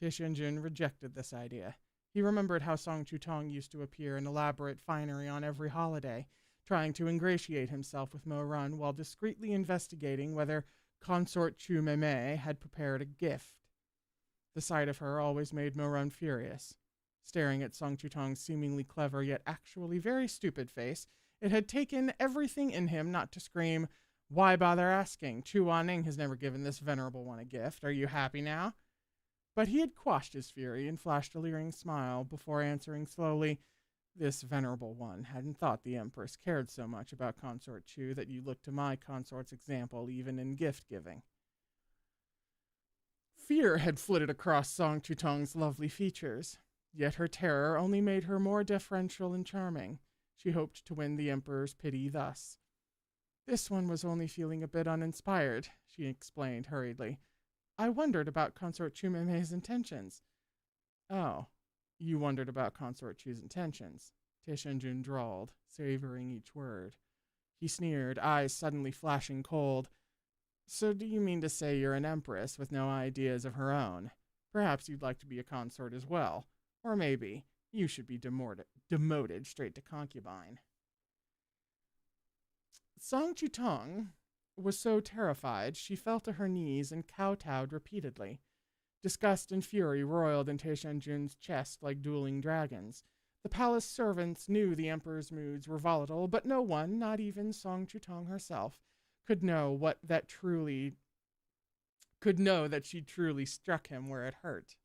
Tishan Jun rejected this idea. He remembered how Song Chutong used to appear in elaborate finery on every holiday, trying to ingratiate himself with Mo Run while discreetly investigating whether Consort Chu Mei had prepared a gift. The sight of her always made Mo Run furious. Staring at Song Chutong's seemingly clever yet actually very stupid face, it had taken everything in him not to scream, "Why bother asking? Chu Wanning has never given this venerable one a gift. Are you happy now?" But he had quashed his fury and flashed a leering smile before answering slowly, "This venerable one hadn't thought the Empress cared so much about Consort Chu that you looked to my consort's example even in gift-giving." Fear had flitted across Song Chutong's lovely features, yet her terror only made her more deferential and charming. She hoped to win the Emperor's pity thus. "This one was only feeling a bit uninspired," she explained hurriedly. "I wondered about Consort Chu Mei's intentions." "Oh, you wondered about Consort Chu's intentions," Tishan Jun drawled, savoring each word. He sneered, eyes suddenly flashing cold. "So do you mean to say you're an empress with no ideas of her own? Perhaps you'd like to be a consort as well. Or maybe you should be demoted straight to concubine." Song Chutong was so terrified she fell to her knees and kowtowed repeatedly. Disgust and fury roiled in Tishan Jun's chest like dueling dragons. The palace servants knew the emperor's moods were volatile, but no one, not even Song Chutong herself, could know that she truly struck him where it hurt.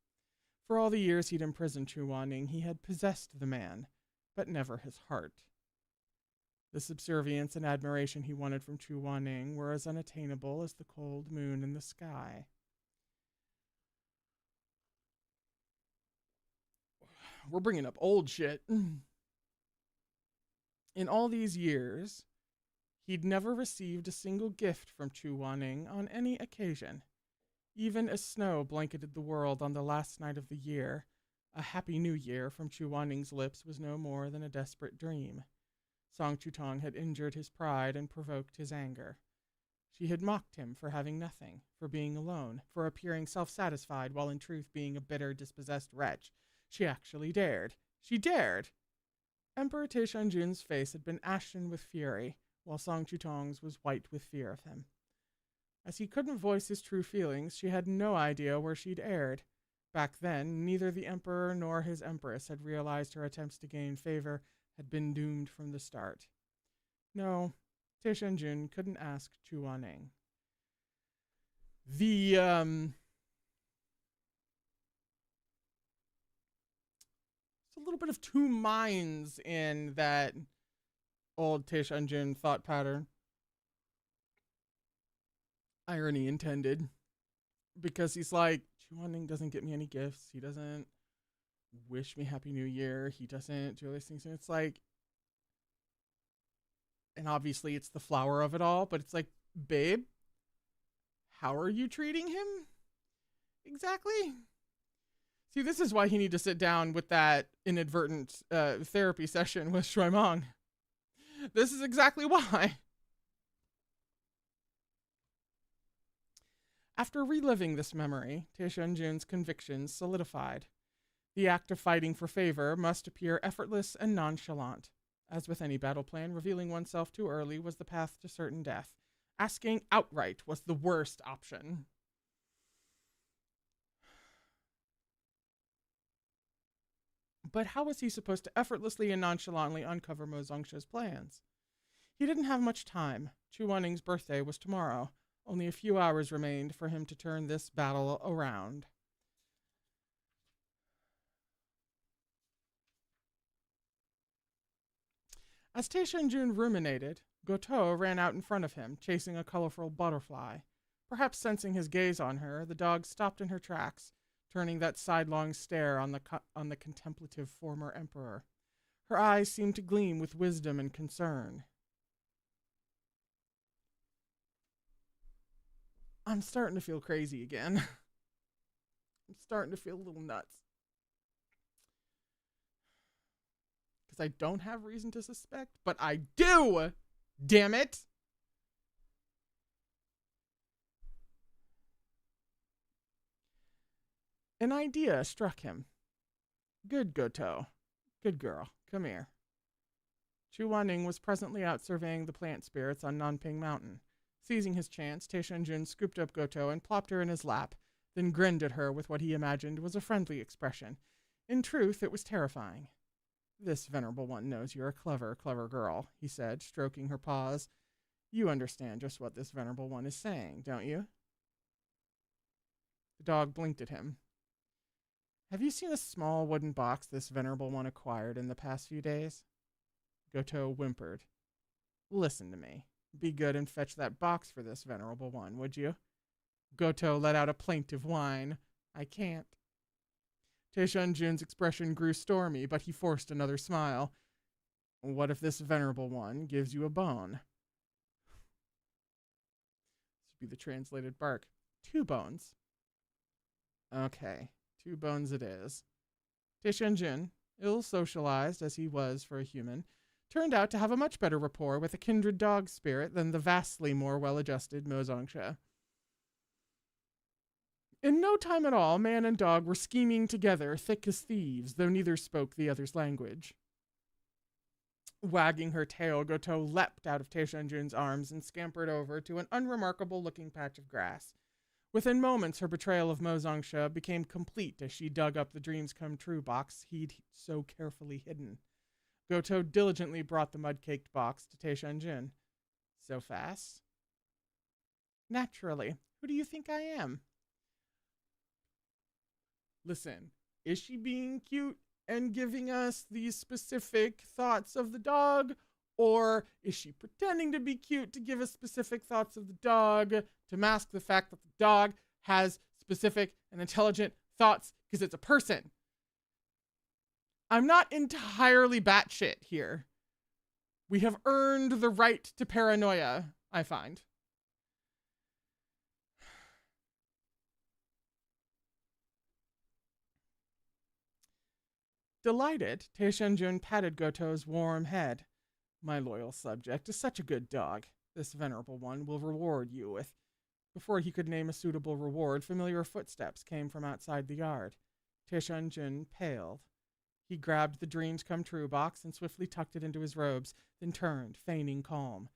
For all the years he'd imprisoned Chu Wanning, he had possessed the man, but never his heart. The subservience and admiration he wanted from Chu Wanning were as unattainable as the cold moon in the sky. We're bringing up old shit. In all these years, he'd never received a single gift from Chu Wanning on any occasion. Even as snow blanketed the world on the last night of the year, a Happy New Year from Chu Wanning's lips was no more than a desperate dream. Song Chutong had injured his pride and provoked his anger. She had mocked him for having nothing, for being alone, for appearing self-satisfied while in truth being a bitter, dispossessed wretch. She actually dared. She dared! Emperor Tishan Jun's face had been ashen with fury, while Song Chutong's was white with fear of him. As he couldn't voice his true feelings, she had no idea where she'd erred. Back then, neither the emperor nor his empress had realized her attempts to gain favor had been doomed from the start. No, Tishan Jun couldn't ask Chu Wanning. There's a little bit of two minds in that old Tishan Jun thought pattern. Irony intended. Because he's like, Chu Wanning doesn't get me any gifts. He doesn't wish me Happy New Year. He doesn't do all these things. And it's like, and obviously it's the flower of it all, but it's like, babe, how are you treating him? Exactly. See, this is why he needed to sit down with that inadvertent therapy session with Shuaimang. This is exactly why. After reliving this memory, Tishan Jun's convictions solidified. The act of fighting for favor must appear effortless and nonchalant. As with any battle plan, revealing oneself too early was the path to certain death. Asking outright was the worst option. But how was he supposed to effortlessly and nonchalantly uncover Mo Zongxia's plans? He didn't have much time. Chu Wanning's birthday was tomorrow. Only a few hours remained for him to turn this battle around. As Tishan Jun ruminated, Goto ran out in front of him, chasing a colorful butterfly. Perhaps sensing his gaze on her, the dog stopped in her tracks, turning that sidelong stare on the contemplative former emperor. Her eyes seemed to gleam with wisdom and concern. I'm starting to feel crazy again. I'm starting to feel a little nuts. Because I don't have reason to suspect, but I do! Damn it! An idea struck him. Good, Goto. Good girl. Come here. Chu Wanning was presently out surveying the plant spirits on Nanping Mountain. Seizing his chance, Tishan Jun scooped up Goto and plopped her in his lap, then grinned at her with what he imagined was a friendly expression. In truth, it was terrifying. This venerable one knows you're a clever, clever girl, he said, stroking her paws. You understand just what this venerable one is saying, don't you? The dog blinked at him. Have you seen a small wooden box this venerable one acquired in the past few days? Goto whimpered. Listen to me. Be good and fetch that box for this venerable one, would you? Goto let out a plaintive whine. I can't. Tishan Jun's expression grew stormy, but he forced another smile. What if this venerable one gives you a bone? This would be the translated bark. 2 bones. Okay, 2 bones it is. Tishan Jun, ill-socialized as he was for a human, turned out to have a much better rapport with a kindred dog spirit than the vastly more well-adjusted Mo Zongxia. In no time at all, man and dog were scheming together, thick as thieves, though neither spoke the other's language. Wagging her tail, Goto leapt out of Tishan Jun's arms and scampered over to an unremarkable-looking patch of grass. Within moments, her betrayal of Mo Zongxia became complete as she dug up the dreams come true box he'd so carefully hidden. Goto diligently brought the mud-caked box to Tishan Jun. So fast? Naturally. Who do you think I am? Listen, is she being cute and giving us these specific thoughts of the dog? Or is she pretending to be cute to give us specific thoughts of the dog to mask the fact that the dog has specific and intelligent thoughts because it's a person? I'm not entirely batshit here. We have earned the right to paranoia, I find. Delighted, Tishan Jun patted Goto's warm head. My loyal subject is such a good dog. This venerable one will reward you with... Before he could name a suitable reward, familiar footsteps came from outside the yard. Tishan Jun paled. He grabbed the dreams come true box and swiftly tucked it into his robes, then turned, feigning calm.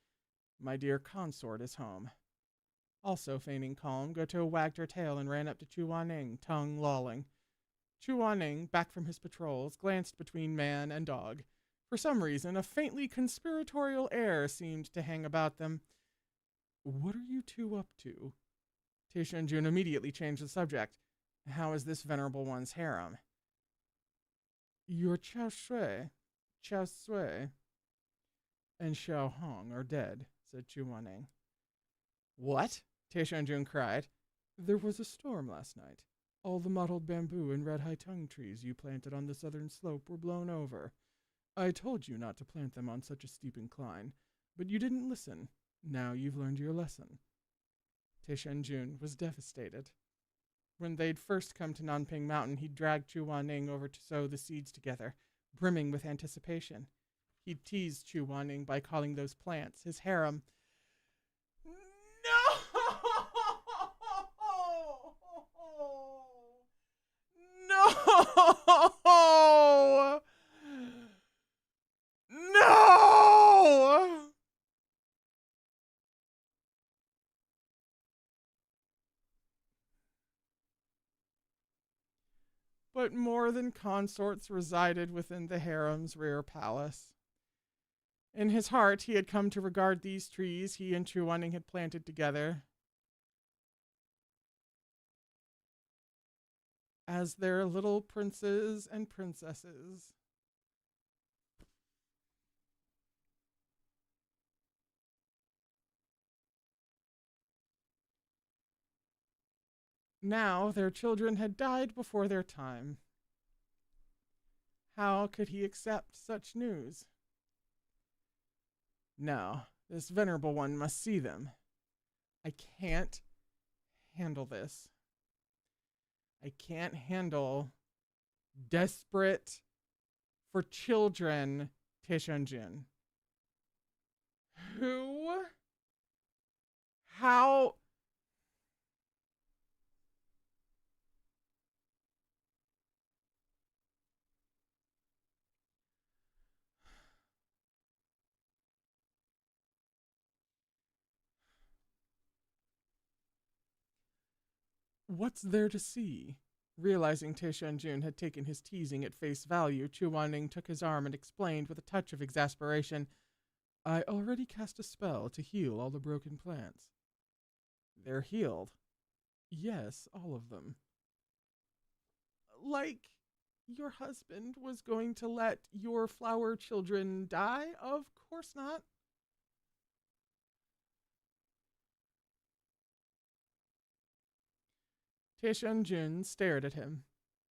My dear consort is home. Also feigning calm, Goto wagged her tail and ran up to Chu Wanning, tongue lolling. Chu Wanning, back from his patrols, glanced between man and dog. For some reason, a faintly conspiratorial air seemed to hang about them. What are you two up to? Tishan Jun immediately changed the subject. How is this venerable one's harem? Your Chao Shui, and Xiao Hong are dead, said Chu Wanning. What? Tishan Jun cried. There was a storm last night. All the mottled bamboo and red high-tongue trees you planted on the southern slope were blown over. I told you not to plant them on such a steep incline, but you didn't listen. Now you've learned your lesson. Tishan Jun was devastated. When they'd first come to Nanping Mountain, he'd dragged Chu Wanning over to sow the seeds together, brimming with anticipation. He'd teased Chu Wanning by calling those plants his harem. No! but more than consorts resided within the harem's rear palace. In his heart, he had come to regard these trees he and Chuaning had planted together as their little princes and princesses. Now their children had died before their time. How could he accept such news? No, this venerable one must see them. I can't handle this. I can't handle desperate for children Tishan Jun. Who? How? What's there to see? Realizing Tishan Jun had taken his teasing at face value, Chuaning took his arm and explained with a touch of exasperation, I already cast a spell to heal all the broken plants. They're healed. Yes, all of them. Like your husband was going to let your flower children die? Of course not. Tishan Jun stared at him.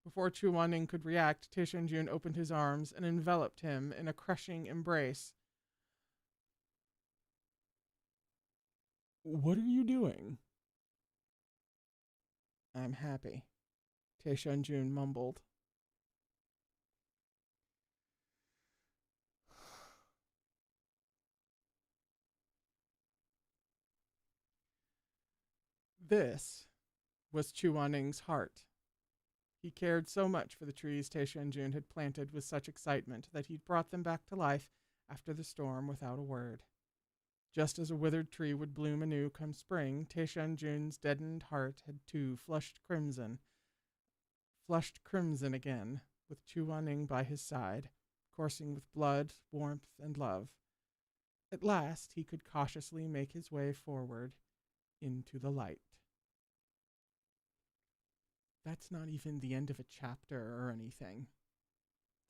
Before Chuaning could react, Tishan Jun opened his arms and enveloped him in a crushing embrace. What are you doing? I'm happy, Tishan Jun mumbled. This was Chuaning's heart. He cared so much for the trees Tishan Jun had planted with such excitement that he'd brought them back to life after the storm without a word. Just as a withered tree would bloom anew come spring, Tishan Jun's deadened heart had too flushed crimson again, with Chuaning by his side, coursing with blood, warmth, and love. At last he could cautiously make his way forward into the light. That's not even the end of a chapter or anything.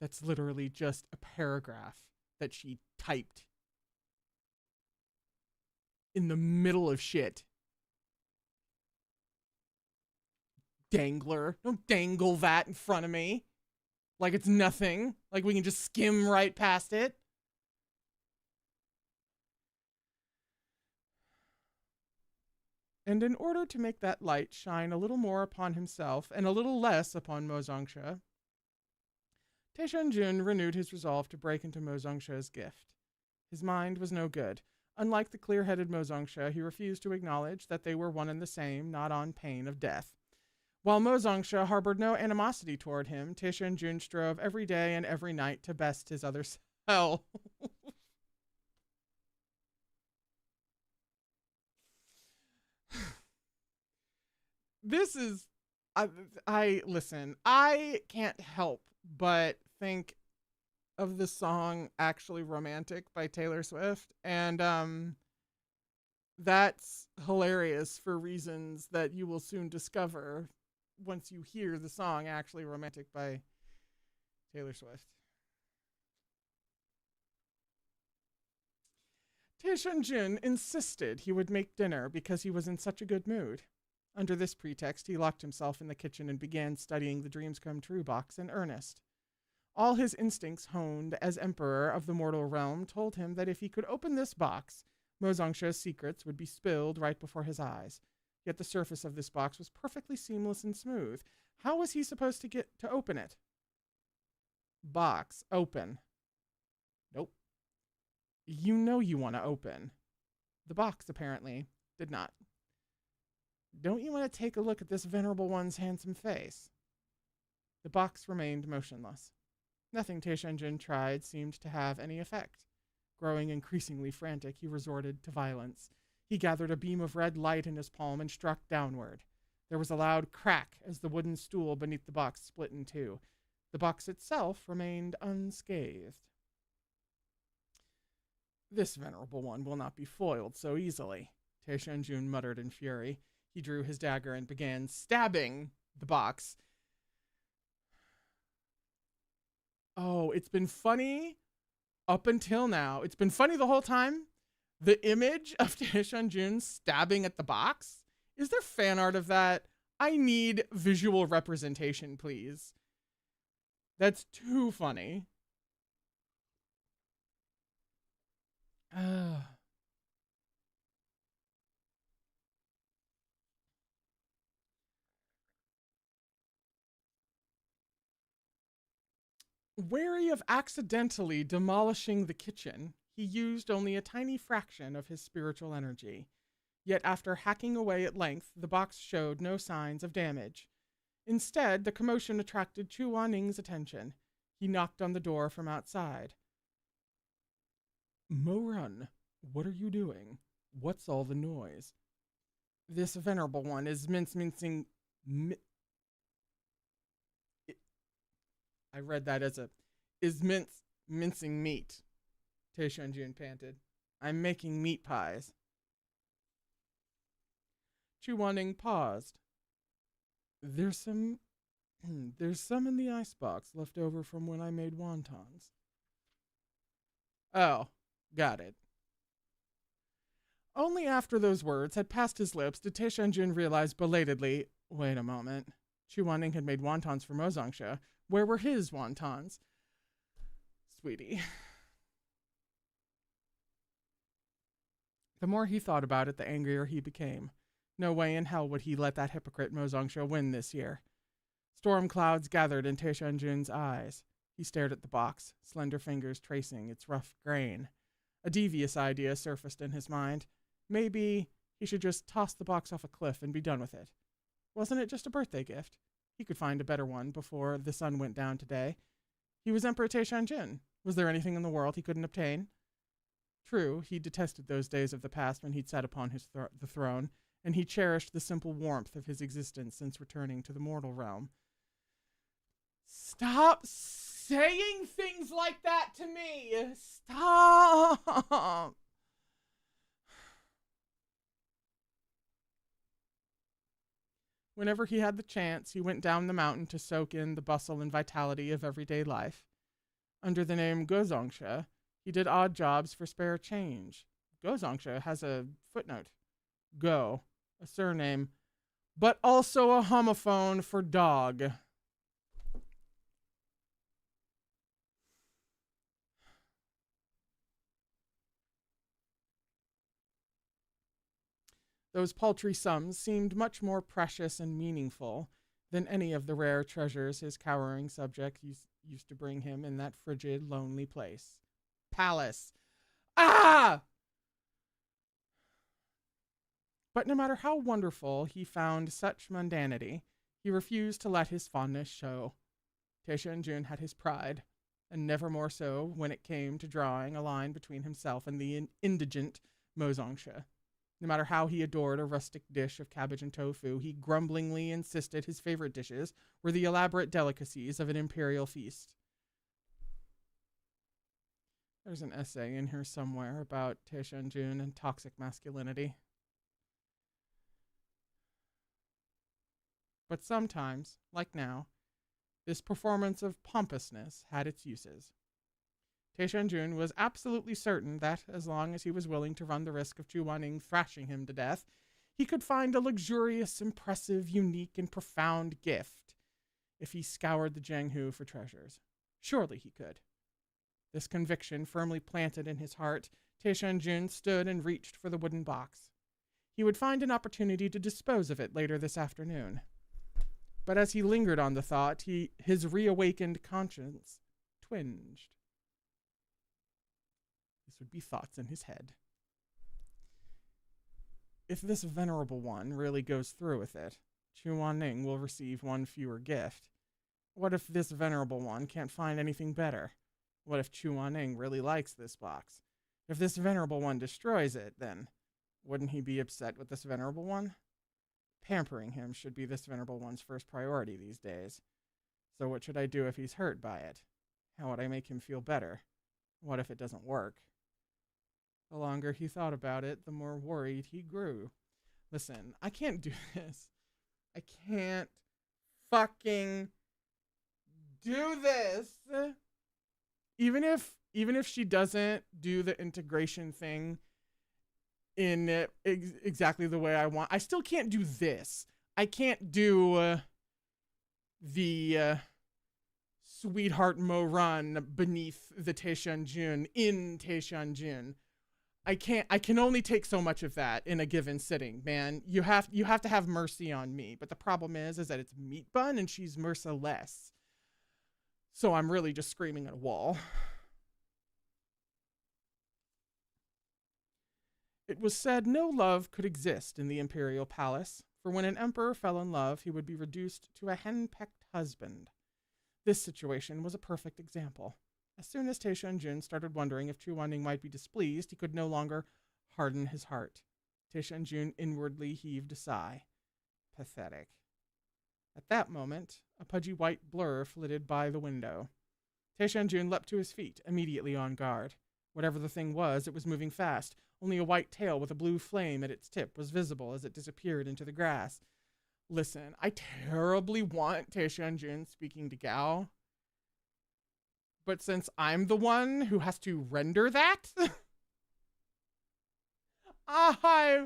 That's literally just a paragraph that she typed in the middle of shit. Dangler. Don't dangle that in front of me like it's nothing. Like we can just skim right past it. And in order to make that light shine a little more upon himself and a little less upon Mo Zongxue, Tishan Jun renewed his resolve to break into Mo Zongxue's gift. His mind was no good. Unlike the clear-headed Mo Zongxue, he refused to acknowledge that they were one and the same, not on pain of death. While Mo Zongxue harbored no animosity toward him, Tishan Jun strove every day and every night to best his other self. This is, I listen, I can't help but think of the song Actually Romantic by Taylor Swift, and that's hilarious for reasons that you will soon discover once you hear the song Actually Romantic by Taylor Swift. Tishan Jun insisted he would make dinner because he was in such a good mood. Under this pretext, he locked himself in the kitchen and began studying the Dreams Come True box in earnest. All his instincts honed as emperor of the mortal realm told him that if he could open this box, Mo Zongxue's secrets would be spilled right before his eyes. Yet the surface of this box was perfectly seamless and smooth. How was he supposed to get to open it? Box, open. Nope. You know you want to open. The box, apparently, did not. Don't you want to take a look at this venerable one's handsome face? The box remained motionless. Nothing Tishan Jun tried seemed to have any effect. Growing increasingly frantic, he resorted to violence. He gathered a beam of red light in his palm and struck downward. There was a loud crack as the wooden stool beneath the box split in two. The box itself remained unscathed. This venerable one will not be foiled so easily, Tishan Jun muttered in fury. He drew his dagger and began stabbing the box. Oh, it's been funny up until now. It's been funny the whole time. The image of Tishan Jun stabbing at the box. Is there fan art of that? I need visual representation, please. That's too funny. Wary of accidentally demolishing the kitchen, he used only a tiny fraction of his spiritual energy. Yet after hacking away at length, the box showed no signs of damage. Instead, the commotion attracted Chu Waning's attention. He knocked on the door from outside. Mo-run, what are you doing? What's all the noise? This venerable one is mincing... I read that as mincing meat. Tishan Jun panted. I'm making meat pies. Chu Waning paused. There's some in the icebox left over from when I made wontons. Oh, got it. Only after those words had passed his lips did Tishan Jun realize belatedly, wait a moment. Chu Waning had made wontons for Mo Zongsha. Where were his wontons? Sweetie. The more he thought about it, the angrier he became. No way in hell would he let that hypocrite Mo Zongsha win this year. Storm clouds gathered in Tishan Jun's eyes. He stared at the box, slender fingers tracing its rough grain. A devious idea surfaced in his mind. Maybe he should just toss the box off a cliff and be done with it. Wasn't it just a birthday gift? He could find a better one before the sun went down today. He was Emperor Tishan Jun. Was there anything in the world he couldn't obtain? True, he detested those days of the past when he'd sat upon the throne, and he cherished the simple warmth of his existence since returning to the mortal realm. Stop saying things like that to me! Stop! Whenever he had the chance, he went down the mountain to soak in the bustle and vitality of everyday life. Under the name Gozongsha, he did odd jobs for spare change. Gozongsha has a footnote. Go, a surname, but also a homophone for dog. Those paltry sums seemed much more precious and meaningful than any of the rare treasures his cowering subject used to bring him in that frigid, lonely place. Palace. Ah! But no matter how wonderful he found such mundanity, he refused to let his fondness show. Tishan Jun had his pride, and never more so when it came to drawing a line between himself and the indigent Mo Zongsha. No matter how he adored a rustic dish of cabbage and tofu, he grumblingly insisted his favorite dishes were the elaborate delicacies of an imperial feast. There's an essay in here somewhere about Tishan Jun and toxic masculinity. But sometimes, like now, this performance of pompousness had its uses. Tishan Jun was absolutely certain that, as long as he was willing to run the risk of Chu Waning thrashing him to death, he could find a luxurious, impressive, unique, and profound gift if he scoured the Jianghu for treasures. Surely he could. This conviction firmly planted in his heart, Tishan Jun stood and reached for the wooden box. He would find an opportunity to dispose of it later this afternoon. But as he lingered on the thought, his reawakened conscience twinged. This would be thoughts in his head. If this venerable one really goes through with it, Chu Wanning will receive one fewer gift. What if this venerable one can't find anything better? What if Chu Wanning really likes this box? If this venerable one destroys it, then wouldn't he be upset with this venerable one? Pampering him should be this venerable one's first priority these days. So what should I do if he's hurt by it? How would I make him feel better? What if it doesn't work? The longer he thought about it, the more worried he grew. Listen, I can't do this. I can't fucking do this. Even if she doesn't do the integration thing in exactly the way I want, I still can't do this. I can't do the sweetheart Mo run beneath the Tishan Jun in Tishan Jun. I can only take so much of that in a given sitting, man. You have to have mercy on me. But the problem is that it's meat bun and she's merciless. So I'm really just screaming at a wall. It was said no love could exist in the imperial palace, for when an emperor fell in love, he would be reduced to a hen-pecked husband. This situation was a perfect example. As soon as Tishan Jun started wondering if Chu Wanning might be displeased, he could no longer harden his heart. Tishan Jun inwardly heaved a sigh. Pathetic. At that moment, a pudgy white blur flitted by the window. Tishan Jun leapt to his feet, immediately on guard. Whatever the thing was, it was moving fast. Only a white tail with a blue flame at its tip was visible as it disappeared into the grass. Listen, I terribly want Tishan Jun speaking to Gao. But since I'm the one who has to render that, I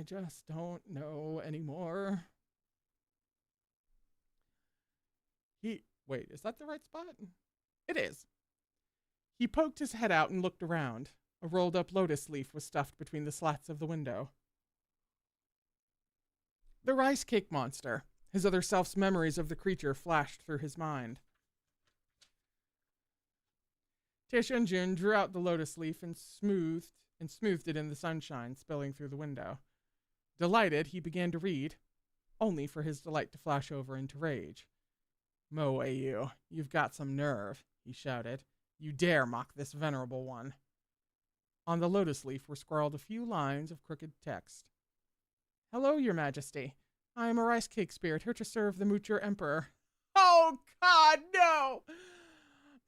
just don't know anymore. Wait, is that the right spot? It is. He poked his head out and looked around. A rolled up lotus leaf was stuffed between the slats of the window. The rice cake monster. His other self's memories of the creature flashed through his mind. Tishan Jun drew out the lotus leaf and smoothed it in the sunshine spilling through the window. Delighted, he began to read, only for his delight to flash over into rage. Mo Au, you've got some nerve, he shouted. You dare mock this venerable one. On the lotus leaf were scrawled a few lines of crooked text. Hello, your majesty. I am a rice cake spirit here to serve the Moocher Emperor. Oh, God, no!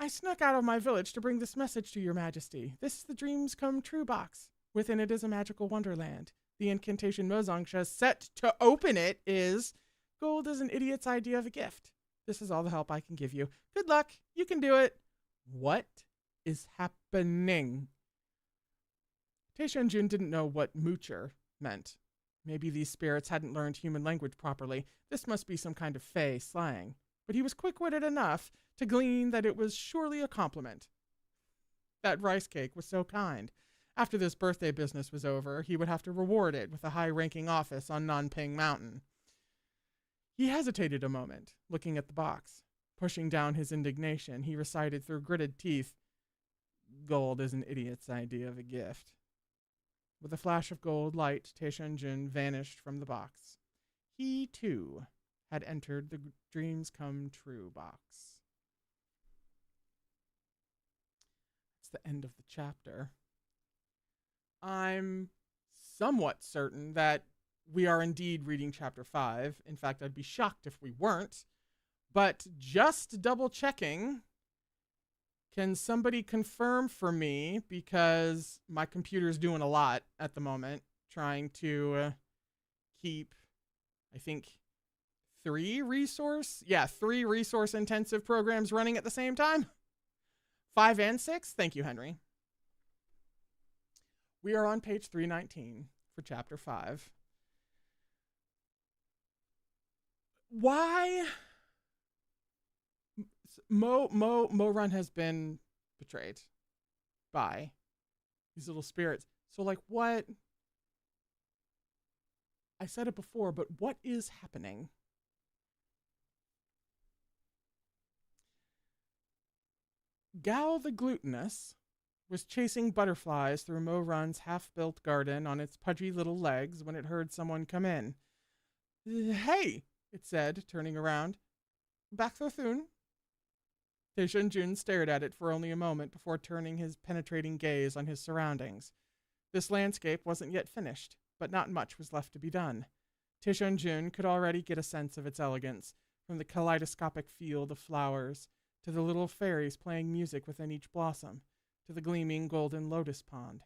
I snuck out of my village to bring this message to your majesty. This is the Dreams Come True box. Within it is a magical wonderland. The incantation Mozongsha set to open it is, gold is an idiot's idea of a gift. This is all the help I can give you. Good luck. You can do it. What is happening? Tishan Jun didn't know what Moocher meant. Maybe these spirits hadn't learned human language properly. This must be some kind of fey slang. But he was quick-witted enough to glean that it was surely a compliment. That rice cake was so kind. After this birthday business was over, he would have to reward it with a high-ranking office on Nanping Mountain. He hesitated a moment, looking at the box. Pushing down his indignation, he recited through gritted teeth, gold is an idiot's idea of a gift. With a flash of gold light, Tishan Jun vanished from the box. He, too, had entered the Dreams Come True box. That's the end of the chapter. I'm somewhat certain that we are indeed reading chapter 5. In fact, I'd be shocked if we weren't. But just double checking, can somebody confirm for me, because my computer's doing a lot at the moment, trying to keep, I think, 3 resource intensive programs running at the same time. 5 and 6. Thank you, Henry. We are on page 319 for chapter 5. Why? Mo Run has been betrayed by these little spirits. So, like, what? I said it before, but what is happening? Gao the Glutinous was chasing butterflies through Mo Run's half-built garden on its pudgy little legs when it heard someone come in. Hey, it said, turning around. Back there, Thun? Tishan Jun stared at it for only a moment before turning his penetrating gaze on his surroundings. This landscape wasn't yet finished, but not much was left to be done. Tishan Jun could already get a sense of its elegance, from the kaleidoscopic field of flowers, to the little fairies playing music within each blossom, to the gleaming golden lotus pond,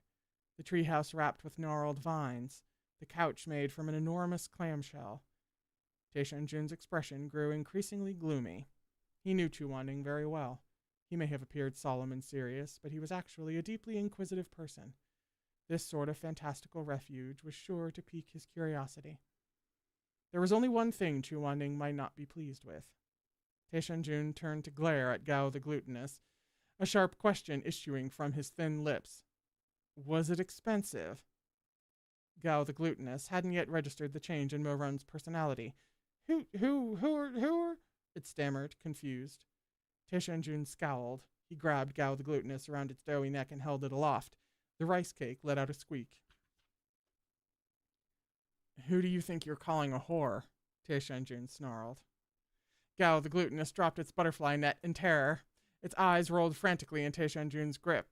the treehouse wrapped with gnarled vines, the couch made from an enormous clamshell. Tishan Jun's expression grew increasingly gloomy. He knew Chuaning very well. He may have appeared solemn and serious, but he was actually a deeply inquisitive person. This sort of fantastical refuge was sure to pique his curiosity. There was only one thing Chuaning might not be pleased with. Tishan Jun turned to glare at Gao the Glutinous, a sharp question issuing from his thin lips. Was it expensive? Gao the Glutinous hadn't yet registered the change in Morun's personality. Who? It stammered, confused. Tishan Jun scowled. He grabbed Gao the Glutinous around its doughy neck and held it aloft. The rice cake let out a squeak. Who do you think you're calling a whore? Tishan Jun snarled. Gao the Glutinous dropped its butterfly net in terror. Its eyes rolled frantically in Tishan Jun's grip,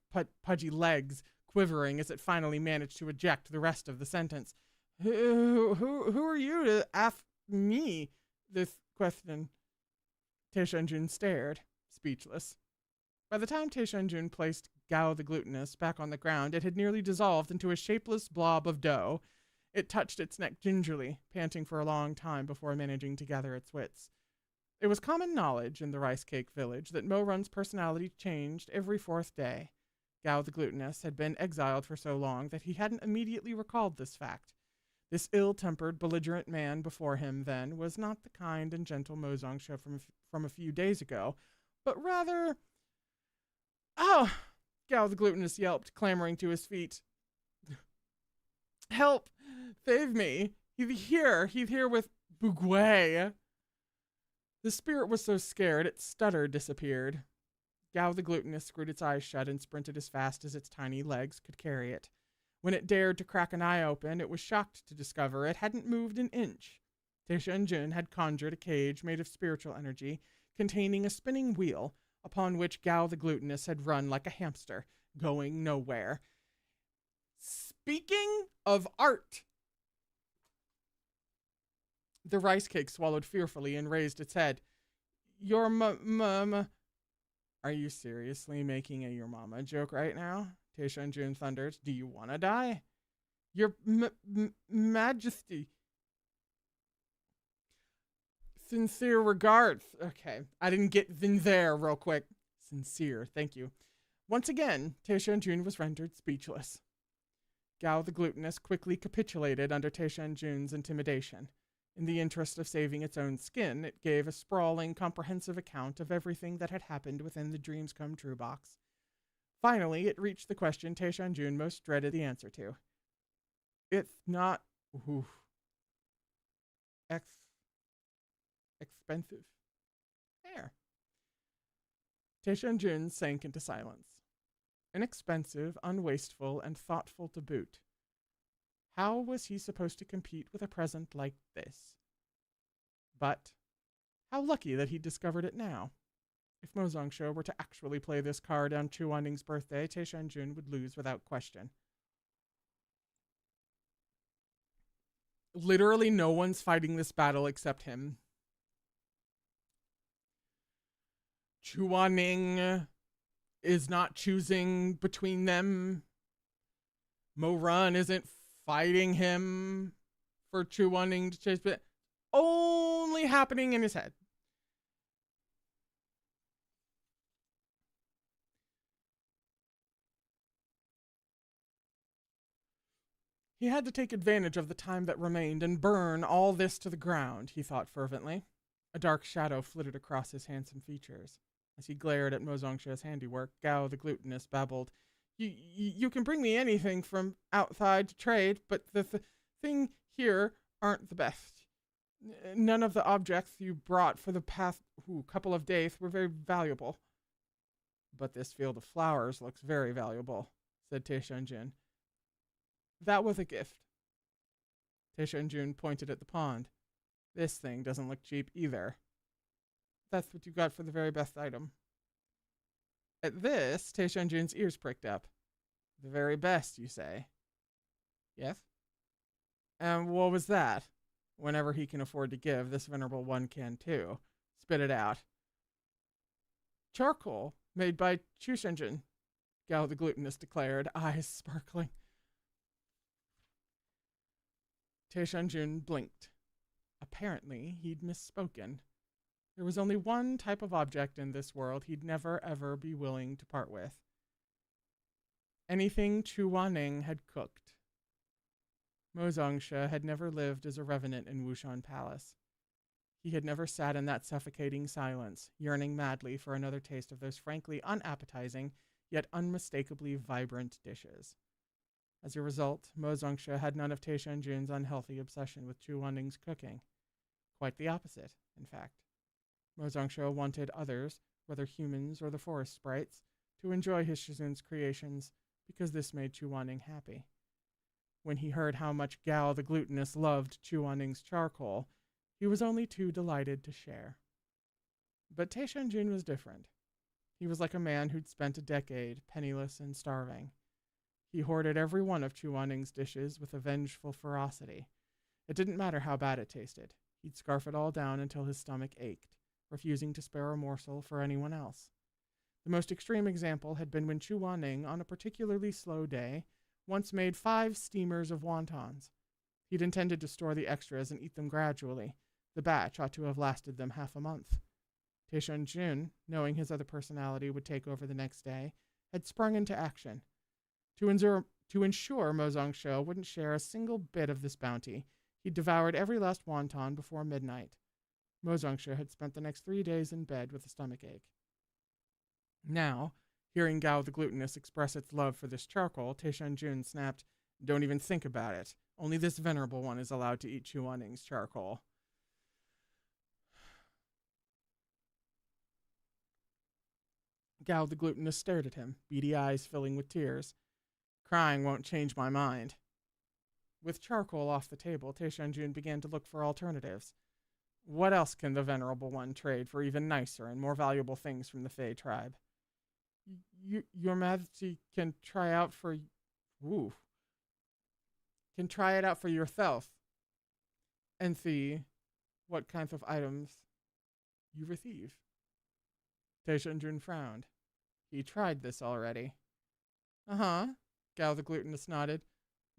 pudgy legs quivering as it finally managed to eject the rest of the sentence. Who are you to ask me this question? Tishan Jun stared, speechless. By the time Tishan Jun placed Gao the Glutinous back on the ground, it had nearly dissolved into a shapeless blob of dough. It touched its neck gingerly, panting for a long time before managing to gather its wits. It was common knowledge in the rice cake village that Morun's personality changed every fourth day. Gao the Glutinous had been exiled for so long that he hadn't immediately recalled this fact. This ill-tempered, belligerent man before him, then, was not the kind and gentle Mozongsha from a few days ago, but rather... Oh! Gao the Glutinous yelped, clambering to his feet. Help! Save me! He's here with Bugwei! The spirit was so scared its stutter disappeared. Gao the Glutinous screwed its eyes shut and sprinted as fast as its tiny legs could carry it. When it dared to crack an eye open, it was shocked to discover it hadn't moved an inch. Tishan Jun had conjured a cage made of spiritual energy, containing a spinning wheel, upon which Gao the Glutinous had run like a hamster, going nowhere. Speaking of art! The rice cake swallowed fearfully and raised its head. Your mama... Are you seriously making a your mama joke right now? Tishan Jun thundered. Do you want to die? Your majesty. Sincere regards. Okay, I didn't get in there real quick. Sincere, thank you. Once again, Tishan Jun was rendered speechless. Gao the Glutinous quickly capitulated under Tishan Jun's intimidation. In the interest of saving its own skin, it gave a sprawling, comprehensive account of everything that had happened within the Dreams Come True box. Finally, it reached the question Tishan Jun most dreaded the answer to. It's not... expensive. There. Tishan Jun sank into silence. Inexpensive, unwasteful, and thoughtful to boot. How was he supposed to compete with a present like this? But how lucky that he discovered it now. If Mozongsha were to actually play this card on Chuaning's birthday, Tishan Jun would lose without question. Literally no one's fighting this battle except him. Chuaning is not choosing between them. Morun isn't fighting him for Chuaning to chase, but only happening in his head. He had to take advantage of the time that remained and burn all this to the ground, he thought fervently. A dark shadow flitted across his handsome features. As he glared at Mozongsha's handiwork, Gao the Glutinous babbled, You can bring me anything from outside to trade, but the thing here aren't the best. None of the objects you brought for the past couple of days were very valuable. But this field of flowers looks very valuable, said Tishan Jun. That was a gift. Tishan Jun pointed at the pond. This thing doesn't look cheap either. That's what you got for the very best item. At this, Tishan Jun's ears pricked up. The very best, you say? Yes? And what was that? Whenever he can afford to give, this venerable one can too. Spit it out. Charcoal, made by Tishan Jun, Gao the glutinous declared, eyes sparkling. Tishan Jun blinked. Apparently, he'd misspoken. There was only one type of object in this world he'd never ever be willing to part with. Anything Chu Wanning had cooked. Mo Zongsha had never lived as a revenant in Wushan Palace. He had never sat in that suffocating silence, yearning madly for another taste of those frankly unappetizing, yet unmistakably vibrant dishes. As a result, Mo Zongsha had none of Tishan Jun's unhealthy obsession with Chu Wanning's cooking. Quite the opposite, in fact. Mo Zongsha wanted others, whether humans or the forest sprites, to enjoy his Shizun's creations, because this made Chu Wanning happy. When he heard how much Gao the glutinous loved Chu Wanning's charcoal, he was only too delighted to share. But Tishan Jun was different. He was like a man who'd spent a decade penniless and starving. He hoarded every one of Chu Wanning's dishes with a vengeful ferocity. It didn't matter how bad it tasted. He'd scarf it all down until his stomach ached, refusing to spare a morsel for anyone else. The most extreme example had been when Chu Wanning, on a particularly slow day, once made 5 steamers of wontons. He'd intended to store the extras and eat them gradually. The batch ought to have lasted them half a month. Tishan Jun, knowing his other personality would take over the next day, had sprung into action. To ensure Mo Zongsha wouldn't share a single bit of this bounty, he devoured every last wonton before midnight. Mo Zongsha had spent the next 3 days in bed with a stomachache. Now, hearing Gao the glutinous express its love for this charcoal, Tishan Jun snapped, "Don't even think about it. Only this venerable one is allowed to eat Chu Wanning's charcoal." Gao the glutinous stared at him, beady eyes filling with tears. "Crying won't change my mind." With charcoal off the table, Tishan Jun began to look for alternatives. What else can the venerable one trade for even nicer and more valuable things from the Fey tribe? Your Majesty can try out for... Ooh. Can try it out for yourself and see what kinds of items you receive. Tishan Jun frowned. He tried this already. Uh-huh, Gao the glutinous nodded.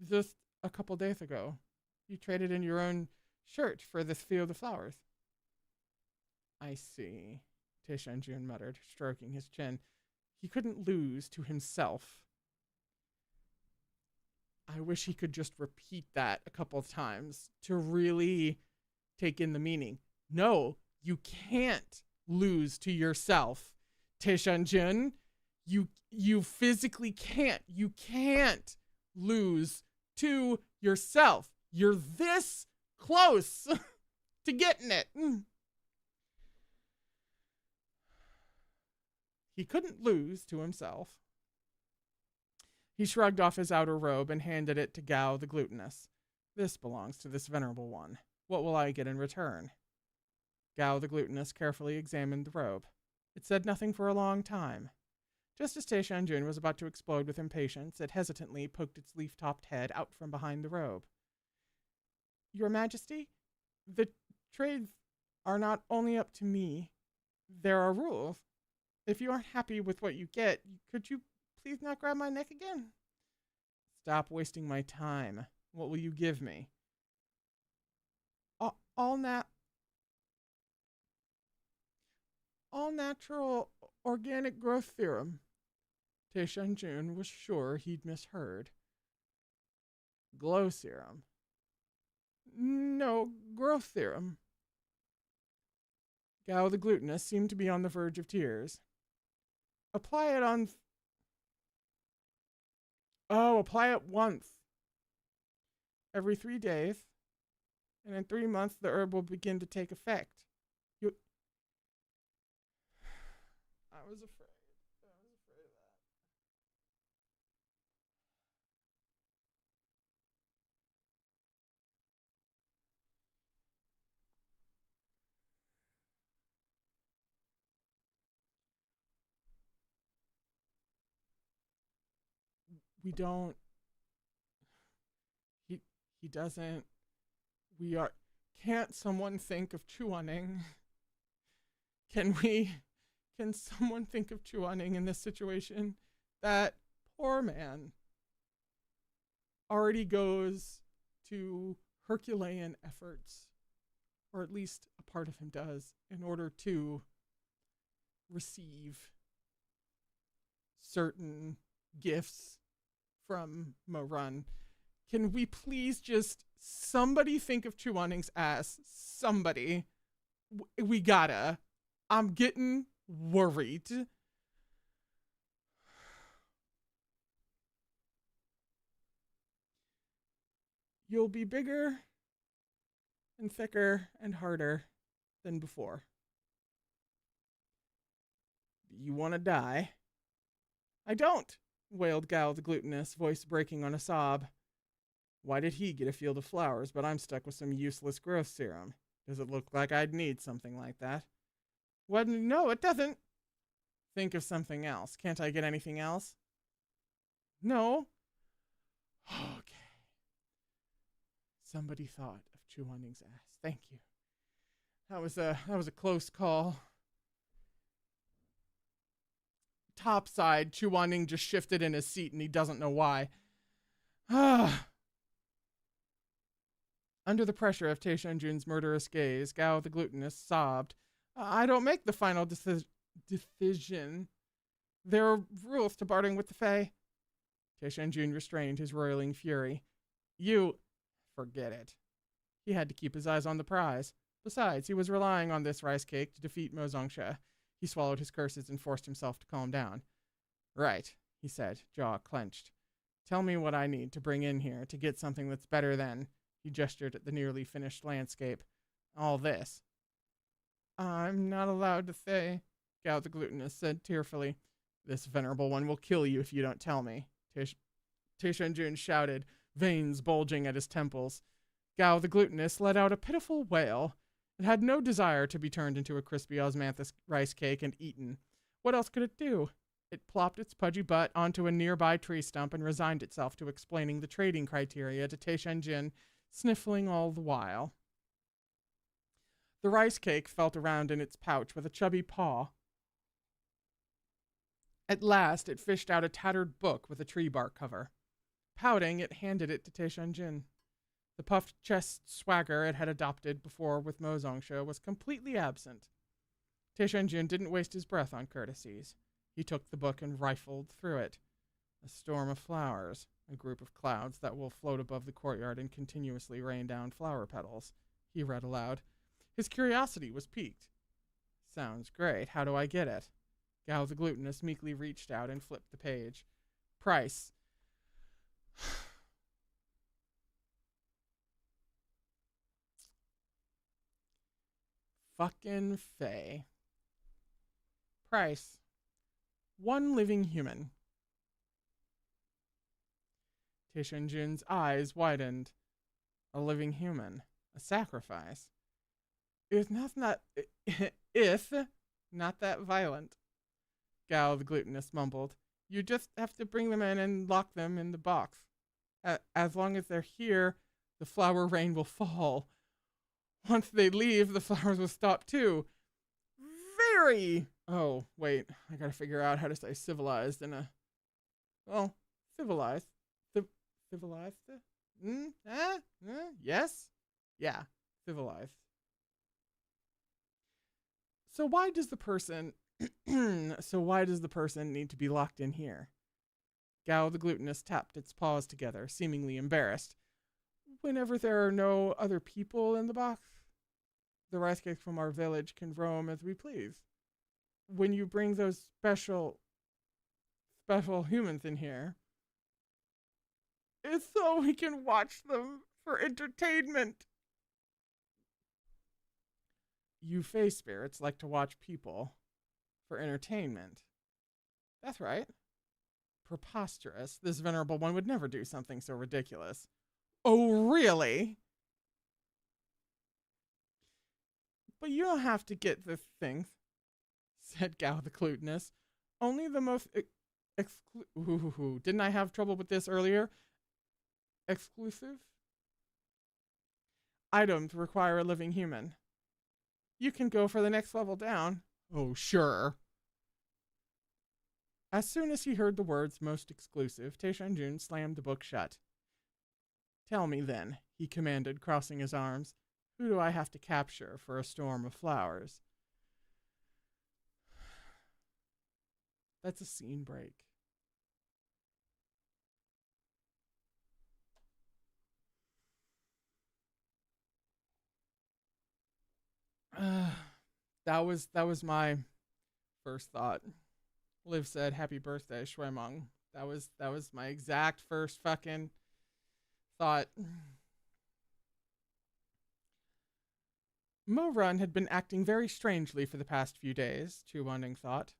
Just a couple days ago. You traded in your own shirt for this field of flowers. I see, Tishan Jun muttered, stroking his chin. He couldn't lose to himself. I wish he could just repeat that a couple of times to really take in the meaning. No, you can't lose to yourself, Tishan Jun. You physically can't. You can't lose to yourself. You're this close to getting it. He couldn't lose to himself. He shrugged off his outer robe and handed it to Gao the glutinous. This belongs to this venerable one. What will I get in return? Gao the glutinous carefully examined the robe. It said nothing for a long time. Just as Tishan Jun was about to explode with impatience, it hesitantly poked its leaf-topped head out from behind the robe. Your Majesty, the trades are not only up to me. There are rules. If you aren't happy with what you get, could you please not grab my neck again? Stop wasting my time. What will you give me? All natural organic growth serum. Tishan Jun was sure he'd misheard. Glow serum. No, growth serum. Gao the glutinous seemed to be on the verge of tears. Apply it on... apply it once. Every 3 days. And in 3 months, the herb will begin to take effect. I was afraid. I was afraid of that. We don't... He doesn't. We are. Can't someone think of Chuaning? Can we? Can someone think of Chuaning in this situation? That poor man already goes to Herculean efforts, or at least a part of him does, in order to receive certain gifts from Morun. Can we please just somebody think of Chuaning's ass? Somebody. We gotta. I'm getting worried. You'll be bigger and thicker and harder than before. You want to die? I don't, wailed Gal the glutinous, voice breaking on a sob. Why did he get a field of flowers, but I'm stuck with some useless growth serum? Does it look like I'd need something like that? Well, no, it doesn't. Think of something else. Can't I get anything else? No. Okay. Somebody thought of Chuaning's ass. Thank you. That was a close call. Topside, Chuaning just shifted in his seat and he doesn't know why. Under the pressure of Tishan Jun's murderous gaze, Gao the glutinous sobbed. I don't make the final decision. There are rules to bartering with the Fae. Tishan Jun restrained his roiling fury. You... Forget it. He had to keep his eyes on the prize. Besides, he was relying on this rice cake to defeat Mo Zongsha. He swallowed his curses and forced himself to calm down. Right, he said, jaw clenched. Tell me what I need to bring in here to get something that's better than... He gestured at the nearly finished landscape. All this. I'm not allowed to say, Gao the glutinous said tearfully. This venerable one will kill you if you don't tell me, Tishan Jun shouted, veins bulging at his temples. Gao the glutinous let out a pitiful wail. It had no desire to be turned into a crispy osmanthus rice cake and eaten. What else could it do? It plopped its pudgy butt onto a nearby tree stump and resigned itself to explaining the trading criteria to Tishan Jun, sniffling all the while. The rice cake felt around in its pouch with a chubby paw. At last, it fished out a tattered book with a tree bark cover. Pouting, it handed it to Tishan Jun. The puffed chest swagger it had adopted before with Mo Zongsha was completely absent. Tishan Jun didn't waste his breath on courtesies. He took the book and rifled through it. A storm of flowers, a group of clouds that will float above the courtyard and continuously rain down flower petals, he read aloud. His curiosity was piqued. Sounds great. How do I get it? Gao the glutinous meekly reached out and flipped the page. Price. Fucking Faye. Price. 1 living human. Tishan Jun's eyes widened. A living human. A sacrifice. If not that violent. Gao the glutinous mumbled. You just have to bring them in and lock them in the box. As long as they're here, the flower rain will fall. Once they leave, the flowers will stop too. Very... Oh, wait. I gotta figure out how to say civilized in a... Well, civilized. Civilized? Yes? Yeah, civilized. So why does the person need to be locked in here? Gao the glutinous tapped its paws together, seemingly embarrassed. Whenever there are no other people in the box, the rice cakes from our village can roam as we please. When you bring those special humans in here, it's so we can watch them for entertainment. You Fae spirits like to watch people for entertainment. That's right. Preposterous. This venerable one would never do something so ridiculous. Oh, really? But you don't have to get the things, said Gao the glutinous. Only the most didn't I have trouble with this earlier? Exclusive? items require a living human. You can go for the next level down. Oh, sure. As soon as he heard the words most exclusive, Tishan Jun slammed the book shut. Tell me then, he commanded, crossing his arms. Who do I have to capture for a storm of flowers? That's a scene break. Uh, that was my first thought. Liv said, "Happy birthday, Shuemeng." That was my exact first fucking thought. Mo Run had been acting very strangely for the past few days, Chu Wanning thought.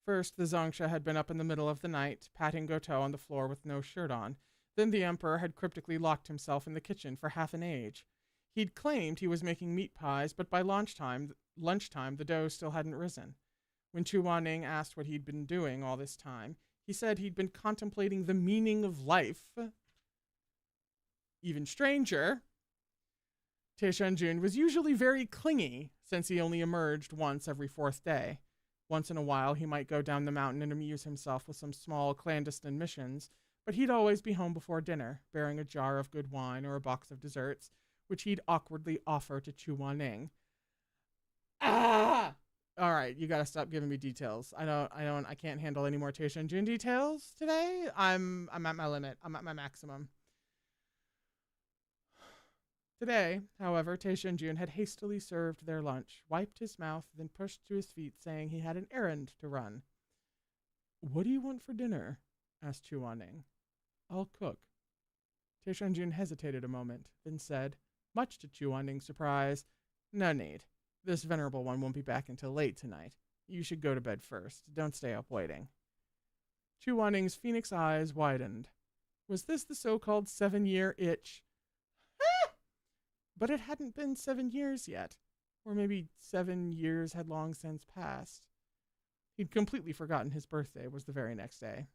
First, the Zongsha had been up in the middle of the night, patting Goto on the floor with no shirt on. Then the Emperor had cryptically locked himself in the kitchen for half an age. He'd claimed he was making meat pies, but by lunchtime the dough still hadn't risen. When Chu Wanning asked what he'd been doing all this time, he said he'd been contemplating the meaning of life. Even stranger, Tishan Jun was usually very clingy, since he only emerged once every fourth day. Once in a while, he might go down the mountain and amuse himself with some small clandestine missions, but he'd always be home before dinner, bearing a jar of good wine or a box of desserts, which he'd awkwardly offer to Chu Wanning. Ah! All right, you gotta stop giving me details. I can't handle any more Tishan Jun details today. I'm at my limit. I'm at my maximum. Today, however, Tishan Jun had hastily served their lunch, wiped his mouth, then pushed to his feet, saying he had an errand to run. What do you want for dinner? Asked Chu Wanning. I'll cook. Tishan Jun hesitated a moment, then said, much to Chu Wanning's surprise, no need. This venerable one won't be back until late tonight. You should go to bed first. Don't stay up waiting. Chu Wanning's phoenix eyes widened. Was this the so-called 7-year itch? But it hadn't been 7 years yet. Or maybe 7 years had long since passed. He'd completely forgotten his birthday was the very next day.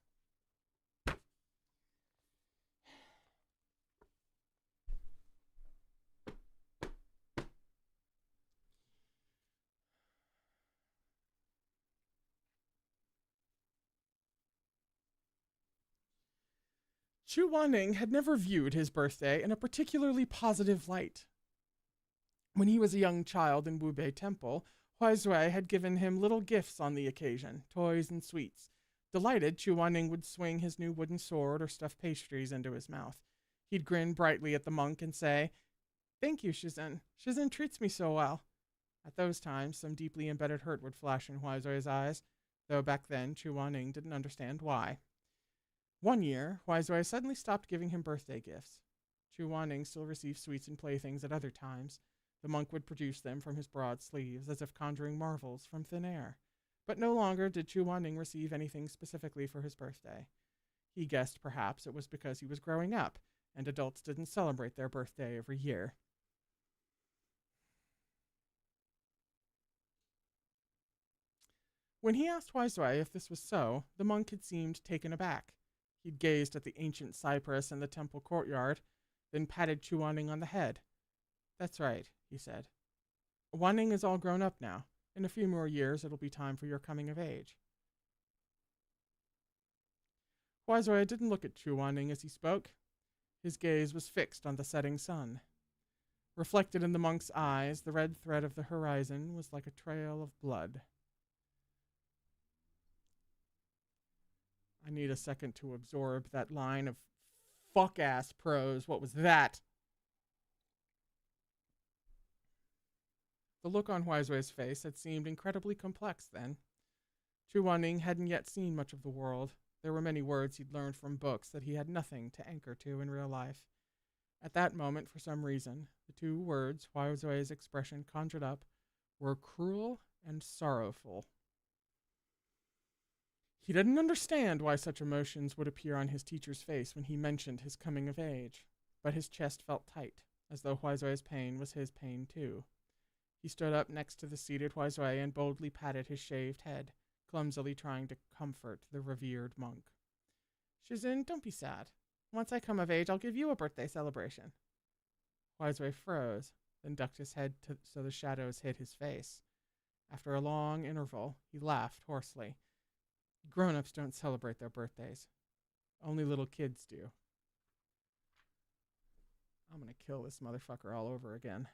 Chu Wanning had never viewed his birthday in a particularly positive light. When he was a young child in Wubei Temple, Huizui had given him little gifts on the occasion, toys and sweets. Delighted, Chu Wanning would swing his new wooden sword or stuffed pastries into his mouth. He'd grin brightly at the monk and say, Thank you, Shizun. Shizun treats me so well. At those times, some deeply embedded hurt would flash in Huizui's eyes, though back then Chu Wanning didn't understand why. One year, Huizui suddenly stopped giving him birthday gifts. Chu Wanning still received sweets and playthings at other times. The monk would produce them from his broad sleeves, as if conjuring marvels from thin air. But no longer did Chu Wanning receive anything specifically for his birthday. He guessed perhaps it was because he was growing up, and adults didn't celebrate their birthday every year. When he asked Huizui if this was so, the monk had seemed taken aback. He'd gazed at the ancient cypress in the temple courtyard, then patted Chu Wanning on the head. That's right, he said. Wanning is all grown up now. In a few more years, it'll be time for your coming of age. Huizui didn't look at Chu Wanning as he spoke. His gaze was fixed on the setting sun. Reflected in the monk's eyes, the red thread of the horizon was like a trail of blood. I need a second to absorb that line of fuck-ass prose. What was that? The look on Huizui's face had seemed incredibly complex then. Chu Wanning hadn't yet seen much of the world. There were many words he'd learned from books that he had nothing to anchor to in real life. At that moment, for some reason, the two words Huizui's expression conjured up were cruel and sorrowful. He didn't understand why such emotions would appear on his teacher's face when he mentioned his coming of age, but his chest felt tight, as though Huizui's pain was his pain too. He stood up next to the seated Huizui and boldly patted his shaved head, clumsily trying to comfort the revered monk. Shizun, don't be sad. Once I come of age, I'll give you a birthday celebration. Wiseway froze, then ducked his head so the shadows hid his face. After a long interval, he laughed hoarsely. Grown-ups don't celebrate their birthdays. Only little kids do. I'm gonna kill this motherfucker all over again.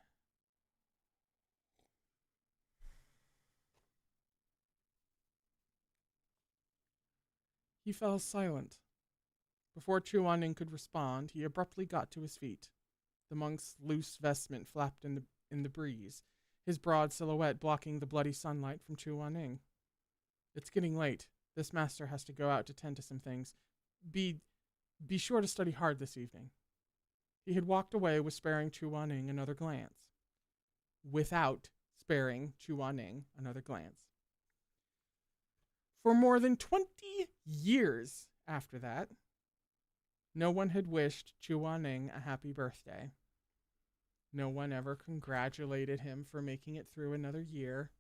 He fell silent. Before Chu Wan-ning could respond, he abruptly got to his feet. The monk's loose vestment flapped in the breeze, his broad silhouette blocking the bloody sunlight from Chu Wan-ning. It's getting late. This master has to go out to tend to some things. Be sure to study hard this evening. He had walked away with sparing Chu Wan-ning another glance. Without sparing Chu Wan-ning another glance. For more than 20 years after that, no one had wished Chu Wan-ning a happy birthday. No one ever congratulated him for making it through another year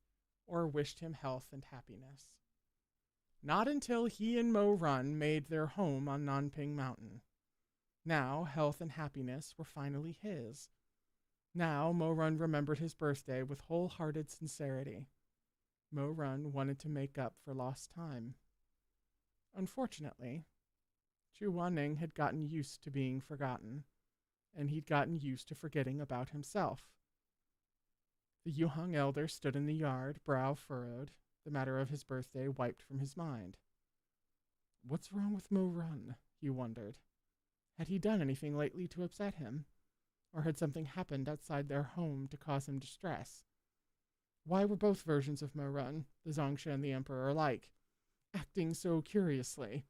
or wished him health and happiness. Not until he and Mo Run made their home on Nanping Mountain. Now, health and happiness were finally his. Now, Mo Run remembered his birthday with wholehearted sincerity. Mo Run wanted to make up for lost time. Unfortunately, Chu Wan-ning had gotten used to being forgotten, and he'd gotten used to forgetting about himself. The Yuhang elder stood in the yard, brow furrowed, the matter of his birthday wiped from his mind. What's wrong with Mo Run? He wondered. Had he done anything lately to upset him? Or had something happened outside their home to cause him distress? Why were both versions of Mo Run, the Zongsha and the Emperor, alike, acting so curiously?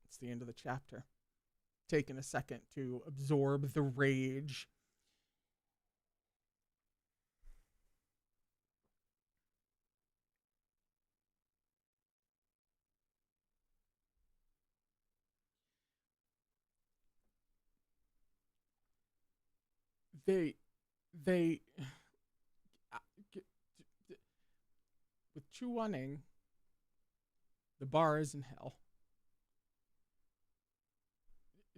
It's the end of the chapter. Taking a second to absorb the rage. They with Chu Wan-ning, the bar is in hell.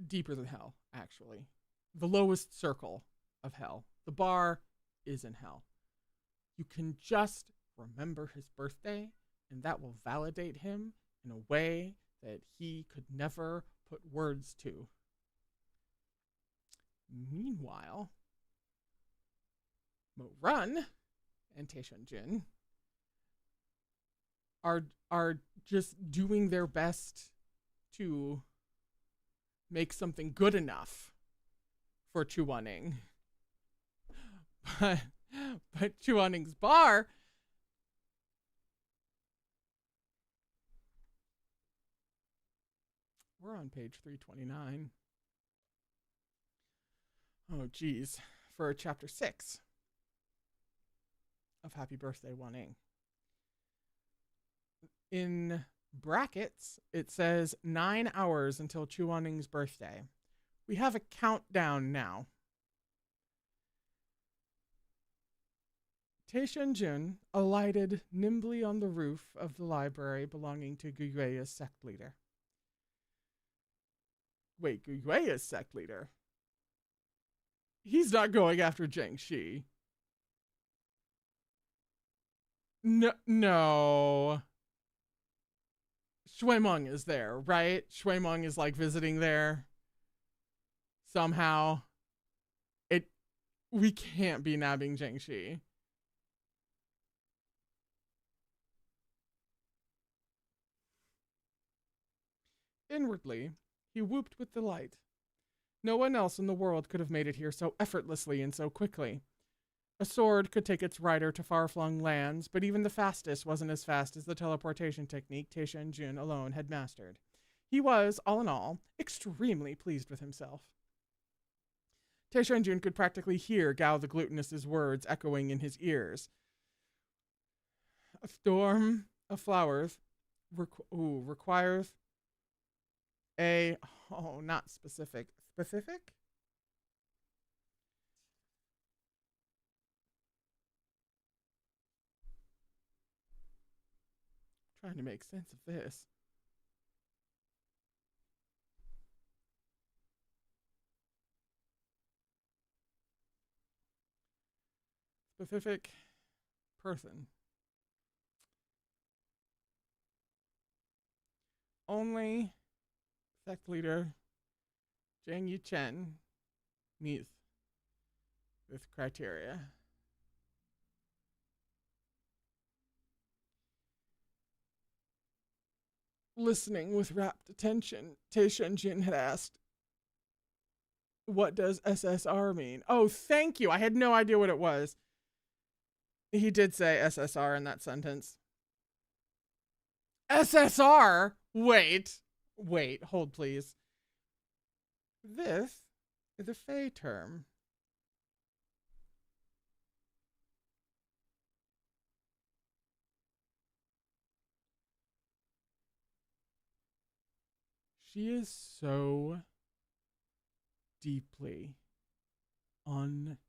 Deeper than hell, actually. The lowest circle of hell. The bar is in hell. You can just remember his birthday, and that will validate him in a way that he could never put words to. Meanwhile, Mo Run and Tishan Jun are just doing their best to make something good enough for Chu Wan-ning. But Chu Wan-ning's bar we're on page 329. Oh geez, for chapter 6 of Happy Birthday Wan-ning. In brackets, it says 9 hours until Chu Wan-ning's birthday. We have a countdown now. Tishan Jun alighted nimbly on the roof of the library belonging to Guyue's sect leader. Wait, Guyue's sect leader? He's not going after Zheng Shi. No. Shui Meng is there, right? Shui Meng is like visiting there somehow. We can't be nabbing Zheng Shi. Inwardly, he whooped with delight. No one else in the world could have made it here so effortlessly and so quickly. A sword could take its rider to far-flung lands, but even the fastest wasn't as fast as the teleportation technique Tishan Jun alone had mastered. He was, all in all, extremely pleased with himself. Tishan Jun could practically hear Gao the Glutinous' words echoing in his ears. A storm of flowers requires a... Oh, not specific. Specific? Trying to make sense of this. specific person. Only sect leader Zhang Yichen meets this criteria. Listening with rapt attention, Tishan Jun had asked, "What does SSR mean?" Oh, thank you. I had no idea what it was. He did say SSR in that sentence. SSR? Wait, hold please. This is a Fey term. She is so deeply unserious.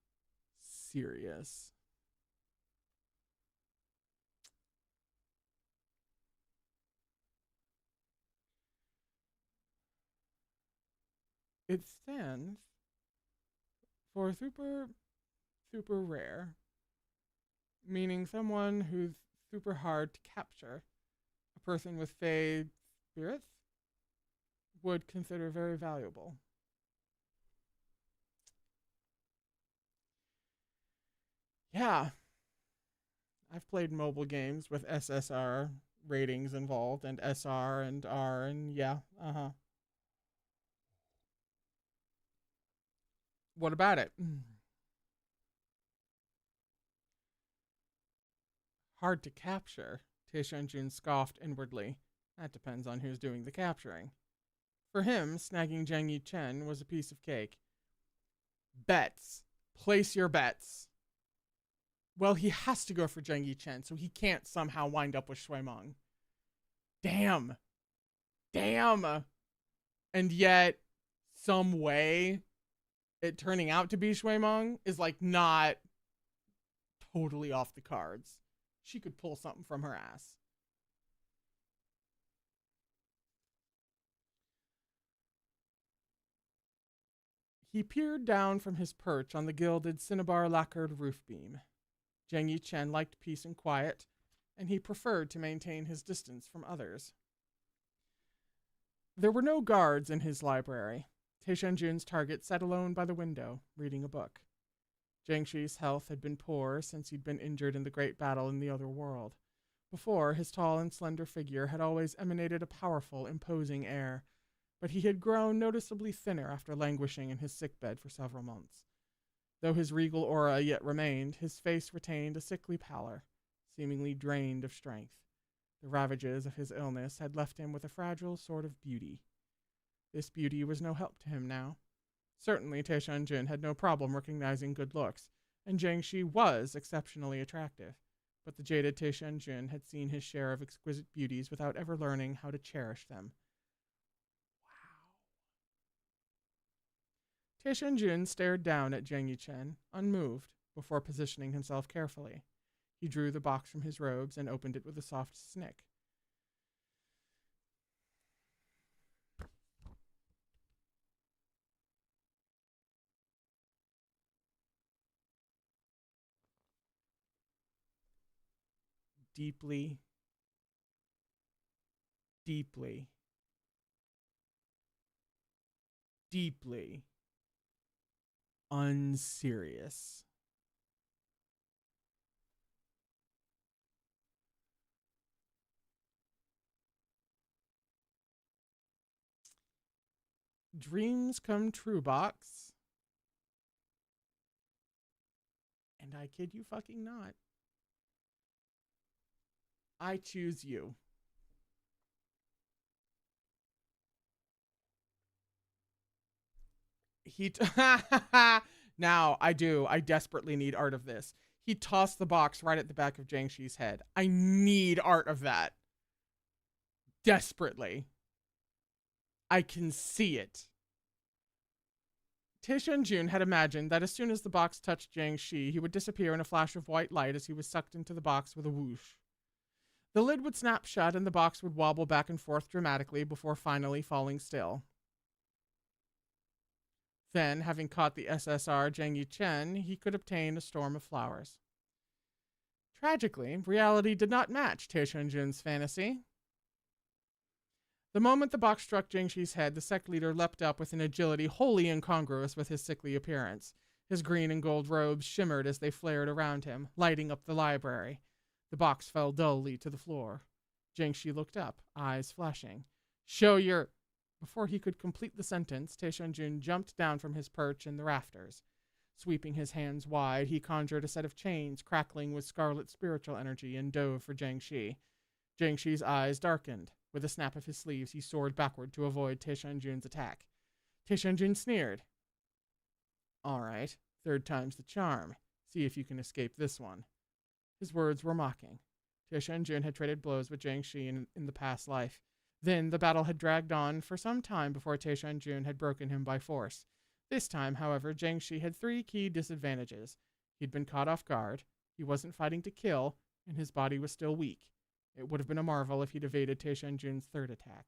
It stands for super rare, meaning someone who's super hard to capture. A person with Fey spirits would consider very valuable. Yeah. I've played mobile games with SSR ratings involved and SR and R and yeah, What about it? Hard to capture, Tishan Jun scoffed inwardly. That depends on who's doing the capturing. For him, snagging Zhang Yichen was a piece of cake. Bets. Place your bets. Well, he has to go for Zhang Yichen, so he can't somehow wind up with Shui Meng. Damn. And yet, some way, it turning out to be Shui Meng is like not totally off the cards. She could pull something from her ass. He peered down from his perch on the gilded cinnabar lacquered roof beam. Zhang Yichen liked peace and quiet, and he preferred to maintain his distance from others. There were no guards in his library. Tishan Jun's target sat alone by the window, reading a book. Jiangxi's health had been poor since he'd been injured in the great battle in the other world. Before, his tall and slender figure had always emanated a powerful, imposing air, but he had grown noticeably thinner after languishing in his sickbed for several months. Though his regal aura yet remained, his face retained a sickly pallor, seemingly drained of strength. The ravages of his illness had left him with a fragile sort of beauty. This beauty was no help to him now. Certainly Tishan Jun had no problem recognizing good looks, and Jiangxi was exceptionally attractive, but the jaded Tishan Jun had seen his share of exquisite beauties without ever learning how to cherish them. Wow. Tishan Jun stared down at Zhang Yichen, unmoved, before positioning himself carefully. He drew the box from his robes and opened it with a soft snick. Deeply, deeply, deeply unserious. Dreams come true, box. And I kid you fucking not. I choose you. Now, I desperately need art of this. He tossed the box right at the back of Jiangxi's head. I need art of that. Desperately. I can see it. Tishan Jun had imagined that as soon as the box touched Jiangxi, he would disappear in a flash of white light as he was sucked into the box with a whoosh. The lid would snap shut and the box would wobble back and forth dramatically before finally falling still. Then, having caught the SSR Zhang Yichen, he could obtain a storm of flowers. Tragically, reality did not match Tishan Jun's fantasy. The moment the box struck Jingshi's head, the sect leader leapt up with an agility wholly incongruous with his sickly appearance. His green and gold robes shimmered as they flared around him, lighting up the library. The box fell dully to the floor. Jingshi looked up, eyes flashing. Show your... Before he could complete the sentence, Tishan Jun jumped down from his perch in the rafters. Sweeping his hands wide, he conjured a set of chains crackling with scarlet spiritual energy and dove for Jingshi. Jingshi's eyes darkened. With a snap of his sleeves, he soared backward to avoid Tishan Jun's attack. Tishan Jun sneered. All right, third time's the charm. See if you can escape this one. His words were mocking. Tishan Jun had traded blows with Jingshi in the past life. Then the battle had dragged on for some time before Tishan Jun had broken him by force. This time, however, Jingshi had three key disadvantages. He'd been caught off guard, he wasn't fighting to kill, and his body was still weak. It would have been a marvel if he'd evaded Tishan Jun's third attack.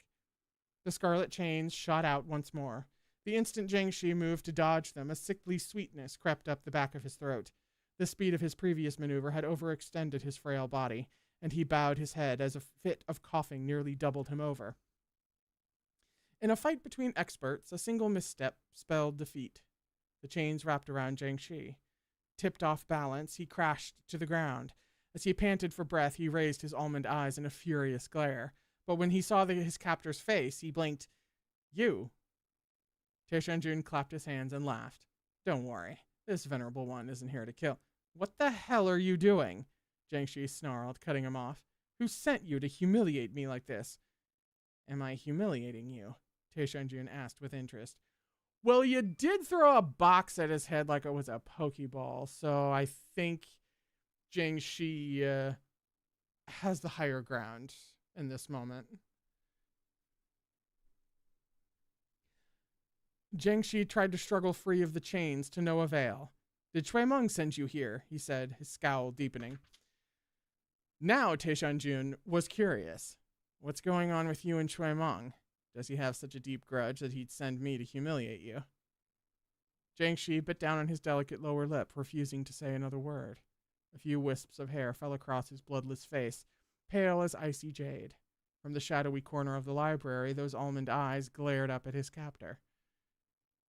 The scarlet chains shot out once more. The instant Jingshi moved to dodge them, a sickly sweetness crept up the back of his throat. The speed of his previous maneuver had overextended his frail body, and he bowed his head as a fit of coughing nearly doubled him over. In a fight between experts, a single misstep spelled defeat. The chains wrapped around Jingshi. Tipped off balance, he crashed to the ground. As he panted for breath, he raised his almond eyes in a furious glare. But when he saw his captor's face, he blinked. You? Tishan Jun clapped his hands and laughed. Don't worry, this venerable one isn't here to kill. What the hell are you doing? Jingshi snarled, cutting him off. Who sent you to humiliate me like this? Am I humiliating you? Tishan Jun asked with interest. Well, you did throw a box at his head like it was a pokeball, so I think Jingshi has the higher ground in this moment. Jingshi tried to struggle free of the chains to no avail. Did Shui Meng send you here? He said, his scowl deepening. Now Tishan Jun was curious. What's going on with you and Shui Meng? Does he have such a deep grudge that he'd send me to humiliate you? Jingshi bit down on his delicate lower lip, refusing to say another word. A few wisps of hair fell across his bloodless face, pale as icy jade. From the shadowy corner of the library, those almond eyes glared up at his captor.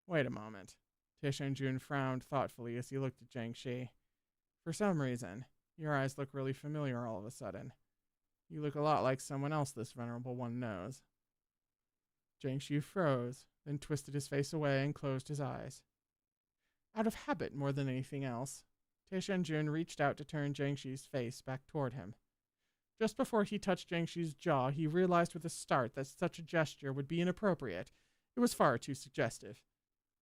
Wait a moment. Tishan Jun frowned thoughtfully as he looked at Jingshi. For some reason, your eyes look really familiar all of a sudden. You look a lot like someone else this venerable one knows. Jingshi froze, then twisted his face away and closed his eyes. Out of habit more than anything else, Tishan Jun reached out to turn Jingshi's face back toward him. Just before he touched Jingshi's jaw, he realized with a start that such a gesture would be inappropriate. It was far too suggestive.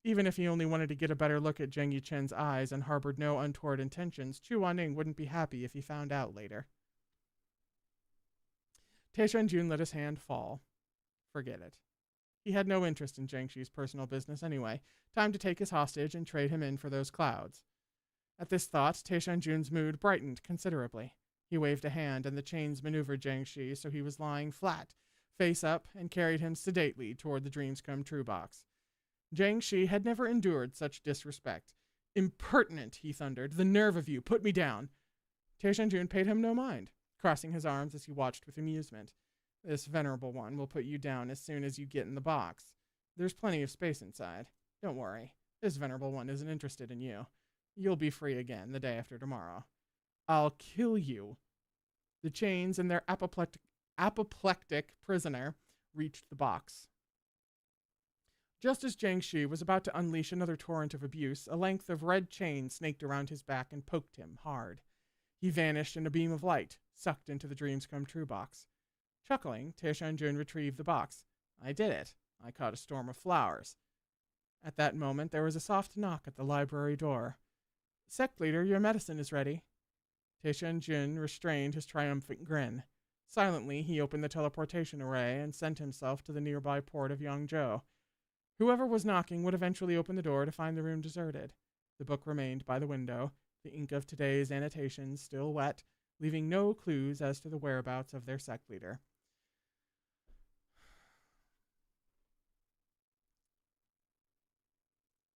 Even if he only wanted to get a better look at Zheng Yuchen's eyes and harbored no untoward intentions, Chu Wanning wouldn't be happy if he found out later. Tishan Jun let his hand fall. Forget it. He had no interest in Jingshi's personal business anyway. Time to take his hostage and trade him in for those clouds. At this thought, Tishan Jun's mood brightened considerably. He waved a hand, and the chains maneuvered Jingshi so he was lying flat, face up, and carried him sedately toward the Dreams Come True box. Jingshi had never endured such disrespect. Impertinent, he thundered. The nerve of you! Put me down! Tishan Jun paid him no mind, crossing his arms as he watched with amusement. This venerable one will put you down as soon as you get in the box. There's plenty of space inside. Don't worry. This venerable one isn't interested in you. You'll be free again the day after tomorrow. I'll kill you. The chains and their apoplectic prisoner reached the box. Just as Jingshi was about to unleash another torrent of abuse, a length of red chain snaked around his back and poked him hard. He vanished in a beam of light, sucked into the Dreams Come True box. Chuckling, Tishan Jun retrieved the box. I did it. I caught a storm of flowers. At that moment, there was a soft knock at the library door. Sect leader, your medicine is ready. Tishan Jun restrained his triumphant grin. Silently, he opened the teleportation array and sent himself to the nearby port of Yangzhou. Whoever was knocking would eventually open the door to find the room deserted. The book remained by the window, the ink of today's annotations still wet, leaving no clues as to the whereabouts of their sect leader.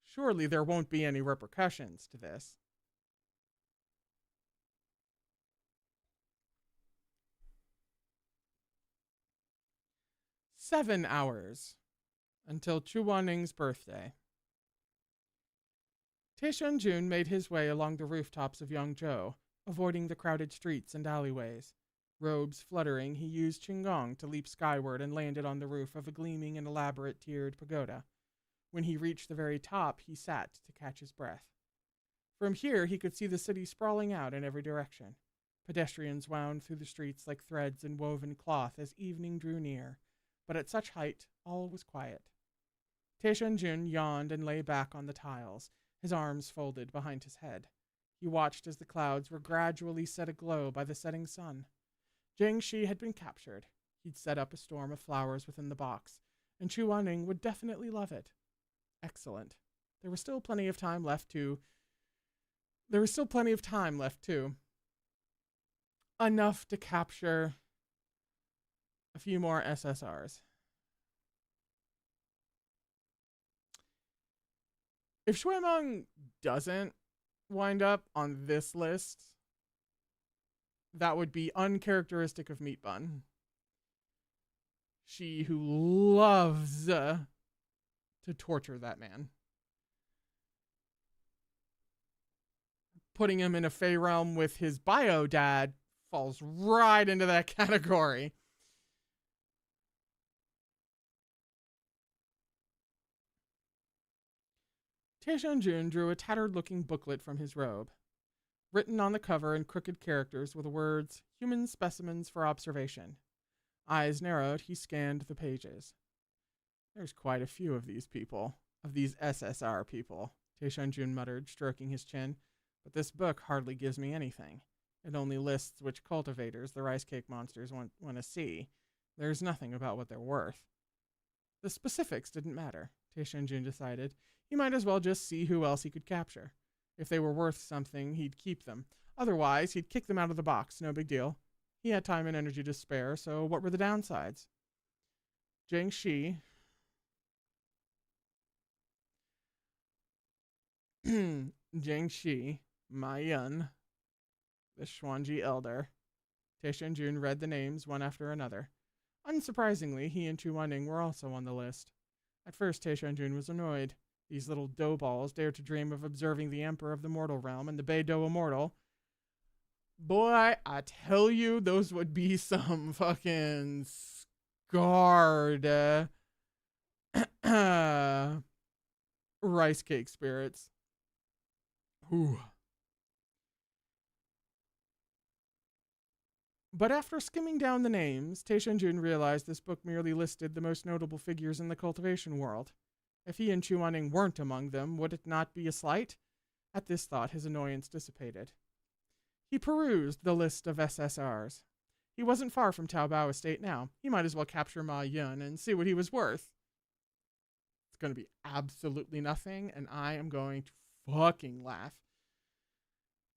Surely there won't be any repercussions to this. 7 hours until Chu Waning's birthday. Tishan Jun made his way along the rooftops of Yangzhou, avoiding the crowded streets and alleyways. Robes fluttering, he used Qinggong to leap skyward and landed on the roof of a gleaming and elaborate tiered pagoda. When he reached the very top, he sat to catch his breath. From here, he could see the city sprawling out in every direction. Pedestrians wound through the streets like threads in woven cloth as evening drew near, but at such height, all was quiet. Tishan Jun yawned and lay back on the tiles, his arms folded behind his head. He watched as the clouds were gradually set aglow by the setting sun. Jiang Shi had been captured. He'd set up a storm of flowers within the box, and Chu Waning would definitely love it. Excellent. There was still plenty of time left, too. Enough to capture a few more SSRs. If Shui Meng doesn't wind up on this list, that would be uncharacteristic of Meat Bun. She who loves to torture that man. Putting him in a Fey realm with his bio dad falls right into that category. Tishan Jun drew a tattered-looking booklet from his robe. Written on the cover in crooked characters were the words, "Human specimens for observation." Eyes narrowed, he scanned the pages. There's quite a few of these people, of these SSR people, Tishan Jun muttered, stroking his chin. But this book hardly gives me anything. It only lists which cultivators the rice cake monsters want to see. There's nothing about what they're worth. The specifics didn't matter, Tishan Jun decided. He might as well just see who else he could capture. If they were worth something, he'd keep them. Otherwise, he'd kick them out of the box, no big deal. He had time and energy to spare, so what were the downsides? Jiang Shi Jiang Shi, Ma Yun, the Xuanji Elder. Tishan Jun read the names one after another. Unsurprisingly, he and Chu Wanning were also on the list. At first, Tishan Jun was annoyed. These little dough balls dared to dream of observing the Emperor of the Mortal Realm and the Beidou Immortal. Boy, I tell you, those would be some fucking scarred rice cake spirits. Ooh. But after skimming down the names, Tishan Jun realized this book merely listed the most notable figures in the cultivation world. If he and Chu Wanning weren't among them, would it not be a slight? At this thought, his annoyance dissipated. He perused the list of SSRs. He wasn't far from Taobao Estate now. He might as well capture Ma Yun and see what he was worth. It's going to be absolutely nothing, and I am going to fucking laugh.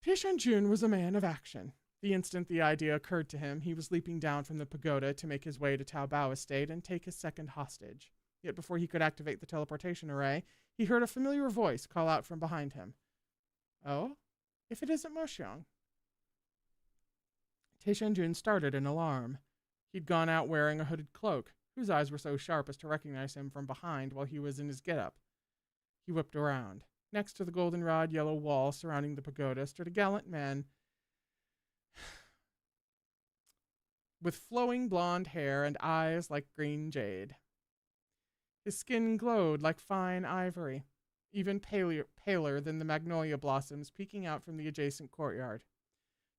Tishan Jun was a man of action. The instant the idea occurred to him, he was leaping down from the pagoda to make his way to Taobao Estate and take his second hostage. Yet before he could activate the teleportation array, he heard a familiar voice call out from behind him. Oh? If it isn't Mo Xiong. Tishan Jun started in alarm. He'd gone out wearing a hooded cloak, whose eyes were so sharp as to recognize him from behind while he was in his get-up. He whipped around. Next to the goldenrod yellow wall surrounding the pagoda stood a gallant man with flowing blonde hair and eyes like green jade. His skin glowed like fine ivory, even paler than the magnolia blossoms peeking out from the adjacent courtyard.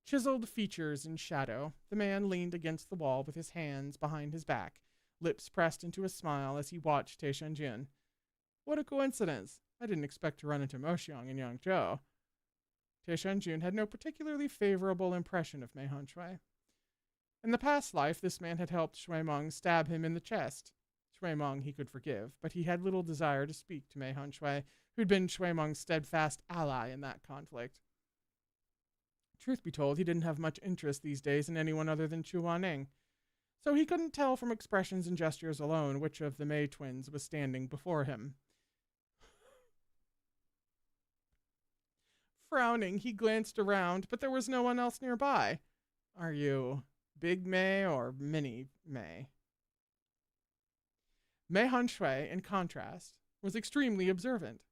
Chiseled features in shadow, the man leaned against the wall with his hands behind his back, lips pressed into a smile as he watched Tishan Jun. What a coincidence! I didn't expect to run into Mo Xiong in Yangzhou. Tishan Jun had no particularly favorable impression of Mei Honshui. In the past life, this man had helped Shui Meng stab him in the chest. Shui Meng he could forgive, but he had little desire to speak to Mei Honshui, who'd been Shui Meng's steadfast ally in that conflict. Truth be told, he didn't have much interest these days in anyone other than Chu Wanning, so he couldn't tell from expressions and gestures alone which of the Mei twins was standing before him. Frowning, he glanced around, but there was no one else nearby. Are you Big Mei or Mini Mei? Mei Han Shui, in contrast, was extremely observant.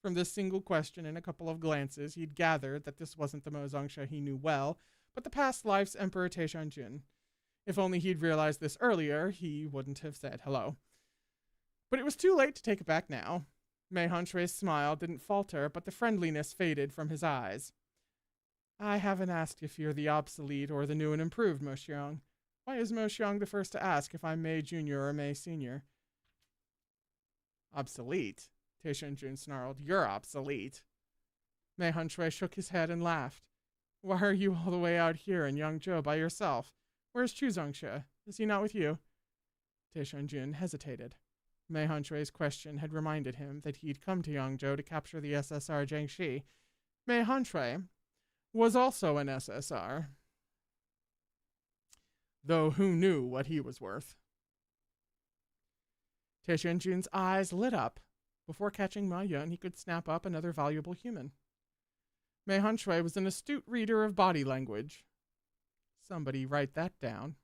From this single question and a couple of glances, he'd gathered that this wasn't the Mo Zongxue he knew well, but the past life's Emperor Tishan Jun. If only he'd realized this earlier, he wouldn't have said hello. But it was too late to take it back now. Mei Han Shui's smile didn't falter, but the friendliness faded from his eyes. I haven't asked if you're the obsolete or the new and improved Mo Xiong. Why is Mo Xiong the first to ask if I'm Mei Junior or Mei Senior? Obsolete? Tishan Jun snarled. You're obsolete. Mei Han Shui shook his head and laughed. Why are you all the way out here in Yangzhou by yourself? Where's Chu Zongxue? Is he not with you? Tishan Jun hesitated. Mei Han Shui's question had reminded him that he'd come to Yangzhou to capture the SSR Jiangxi. Mei Han Shui was also an SSR. Though who knew what he was worth? Tishan Jun's eyes lit up. Before catching Ma Yun, he could snap up another valuable human. Mei Han Shui was an astute reader of body language. Somebody write that down.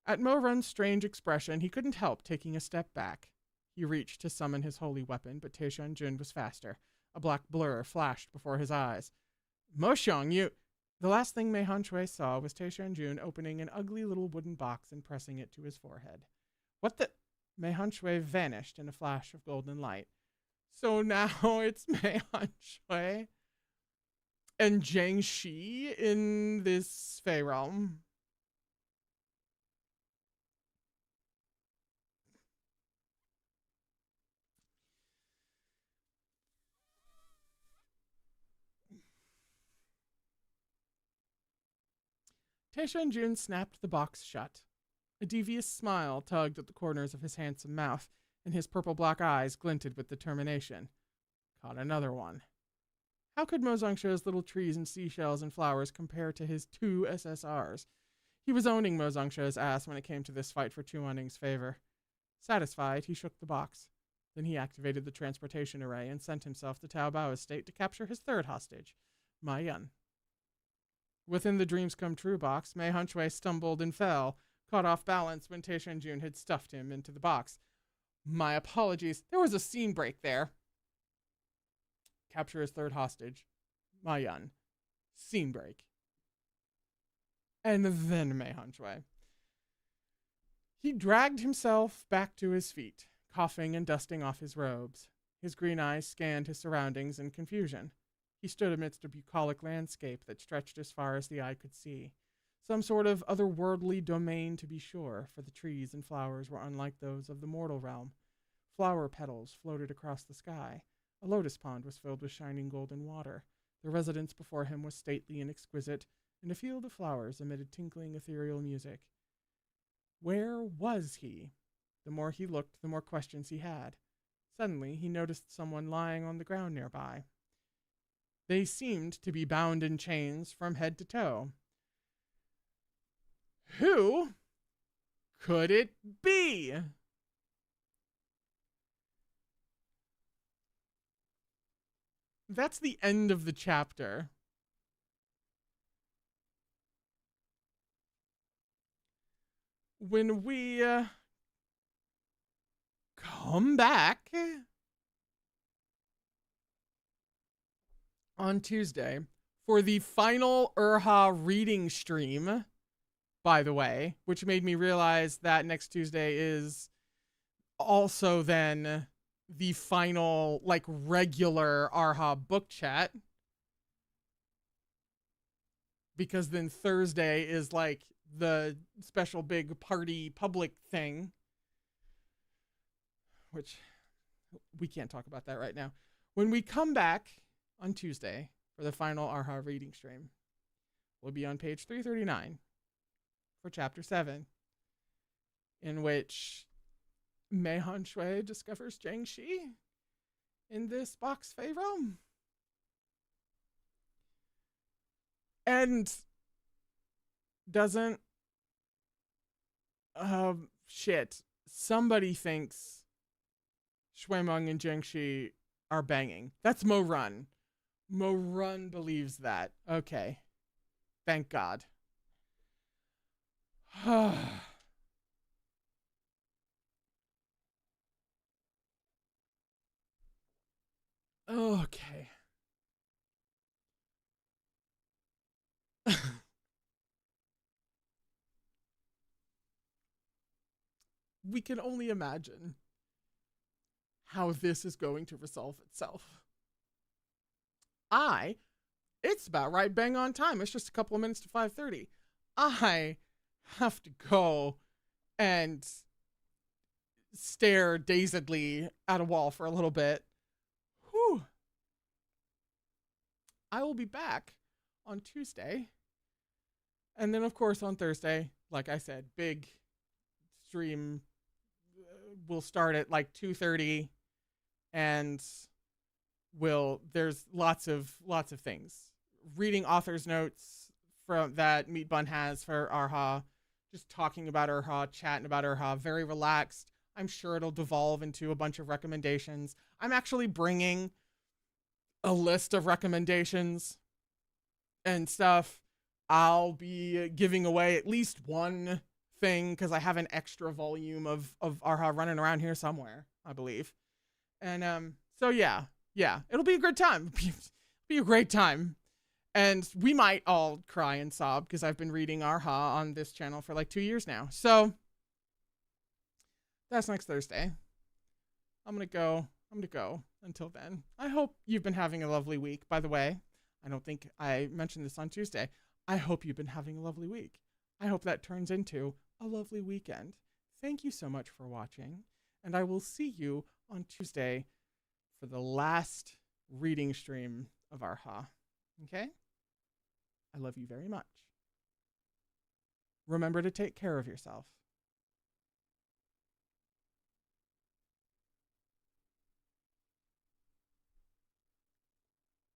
At Mo Run's strange expression, he couldn't help taking a step back. He reached to summon his holy weapon, but Tishan Jun was faster. A black blur flashed before his eyes. Mo Xiong, you... The last thing Mei Han Shui saw was Tishan Jun opening an ugly little wooden box and pressing it to his forehead. What the... Mei Han Shui vanished in a flash of golden light. So now it's Mei Han Shui and Jiangxi in this Fey realm. Tishan Jun snapped the box shut. A devious smile tugged at the corners of his handsome mouth, and his purple-black eyes glinted with determination. Caught another one. How could Mo Zongxue's little trees and seashells and flowers compare to his 2 SSRs? He was owning Mo Zongxue's ass when it came to this fight for Chu Anning's favor. Satisfied, he shook the box. Then he activated the transportation array and sent himself to Taobao Estate to capture his third hostage, Ma Yun. Within the Dreams Come True box, Mei Han Shui stumbled and fell, caught off balance when Tishan Jun had stuffed him into the box. My apologies, there was a scene break there. Capture his third hostage, Ma Yun. Scene break. And then Mei Han Shui. He dragged himself back to his feet, coughing and dusting off his robes. His green eyes scanned his surroundings in confusion. He stood amidst a bucolic landscape that stretched as far as the eye could see. Some sort of otherworldly domain, to be sure, for the trees and flowers were unlike those of the mortal realm. Flower petals floated across the sky. A lotus pond was filled with shining golden water. The residence before him was stately and exquisite, and a field of flowers emitted tinkling ethereal music. Where was he? The more he looked, the more questions he had. Suddenly, he noticed someone lying on the ground nearby. They seemed to be bound in chains from head to toe. Who could it be? That's the end of the chapter. When we come back on Tuesday for the final Erha reading stream, by the way, which made me realize that next Tuesday is also then the final, like, regular Erha book chat. Because then Thursday is, like, the special big party public thing. Which, we can't talk about that right now. When we come back on Tuesday for the final Erha reading stream, we'll be on page 339 for chapter 7, in which Mei Han Shui discovers Jiangxi in this box Fey realm. And doesn't... shit. Somebody thinks Shui Meng and Jiangxi are banging. That's Mo Run. Mo Run believes that. Okay. Thank God. Okay. We can only imagine how this is going to resolve itself. It's about right bang on time. It's just a couple of minutes to 5:30. I have to go and stare dazedly at a wall for a little bit. Whew. I will be back on Tuesday. And then, of course, on Thursday, like I said, big stream will start at like 2:30, and there's lots of things. Reading author's notes from that Meat Bun has for Erha, just talking about Erha, chatting about Erha, very relaxed. I'm sure it'll devolve into a bunch of recommendations. I'm actually bringing a list of recommendations and stuff. I'll be giving away at least one thing because I have an extra volume of Erha running around here somewhere, I believe. And so yeah, it'll be a good time. Be a great time. And we might all cry and sob because I've been reading Erha on this channel for like 2 years now. So that's next Thursday. I'm gonna go until then. I hope you've been having a lovely week. By the way, I don't think I mentioned this on Tuesday. I hope you've been having a lovely week. I hope that turns into a lovely weekend. Thank you so much for watching, and I will see you on Tuesday for the last reading stream of Erha. Okay? I love you very much. Remember to take care of yourself.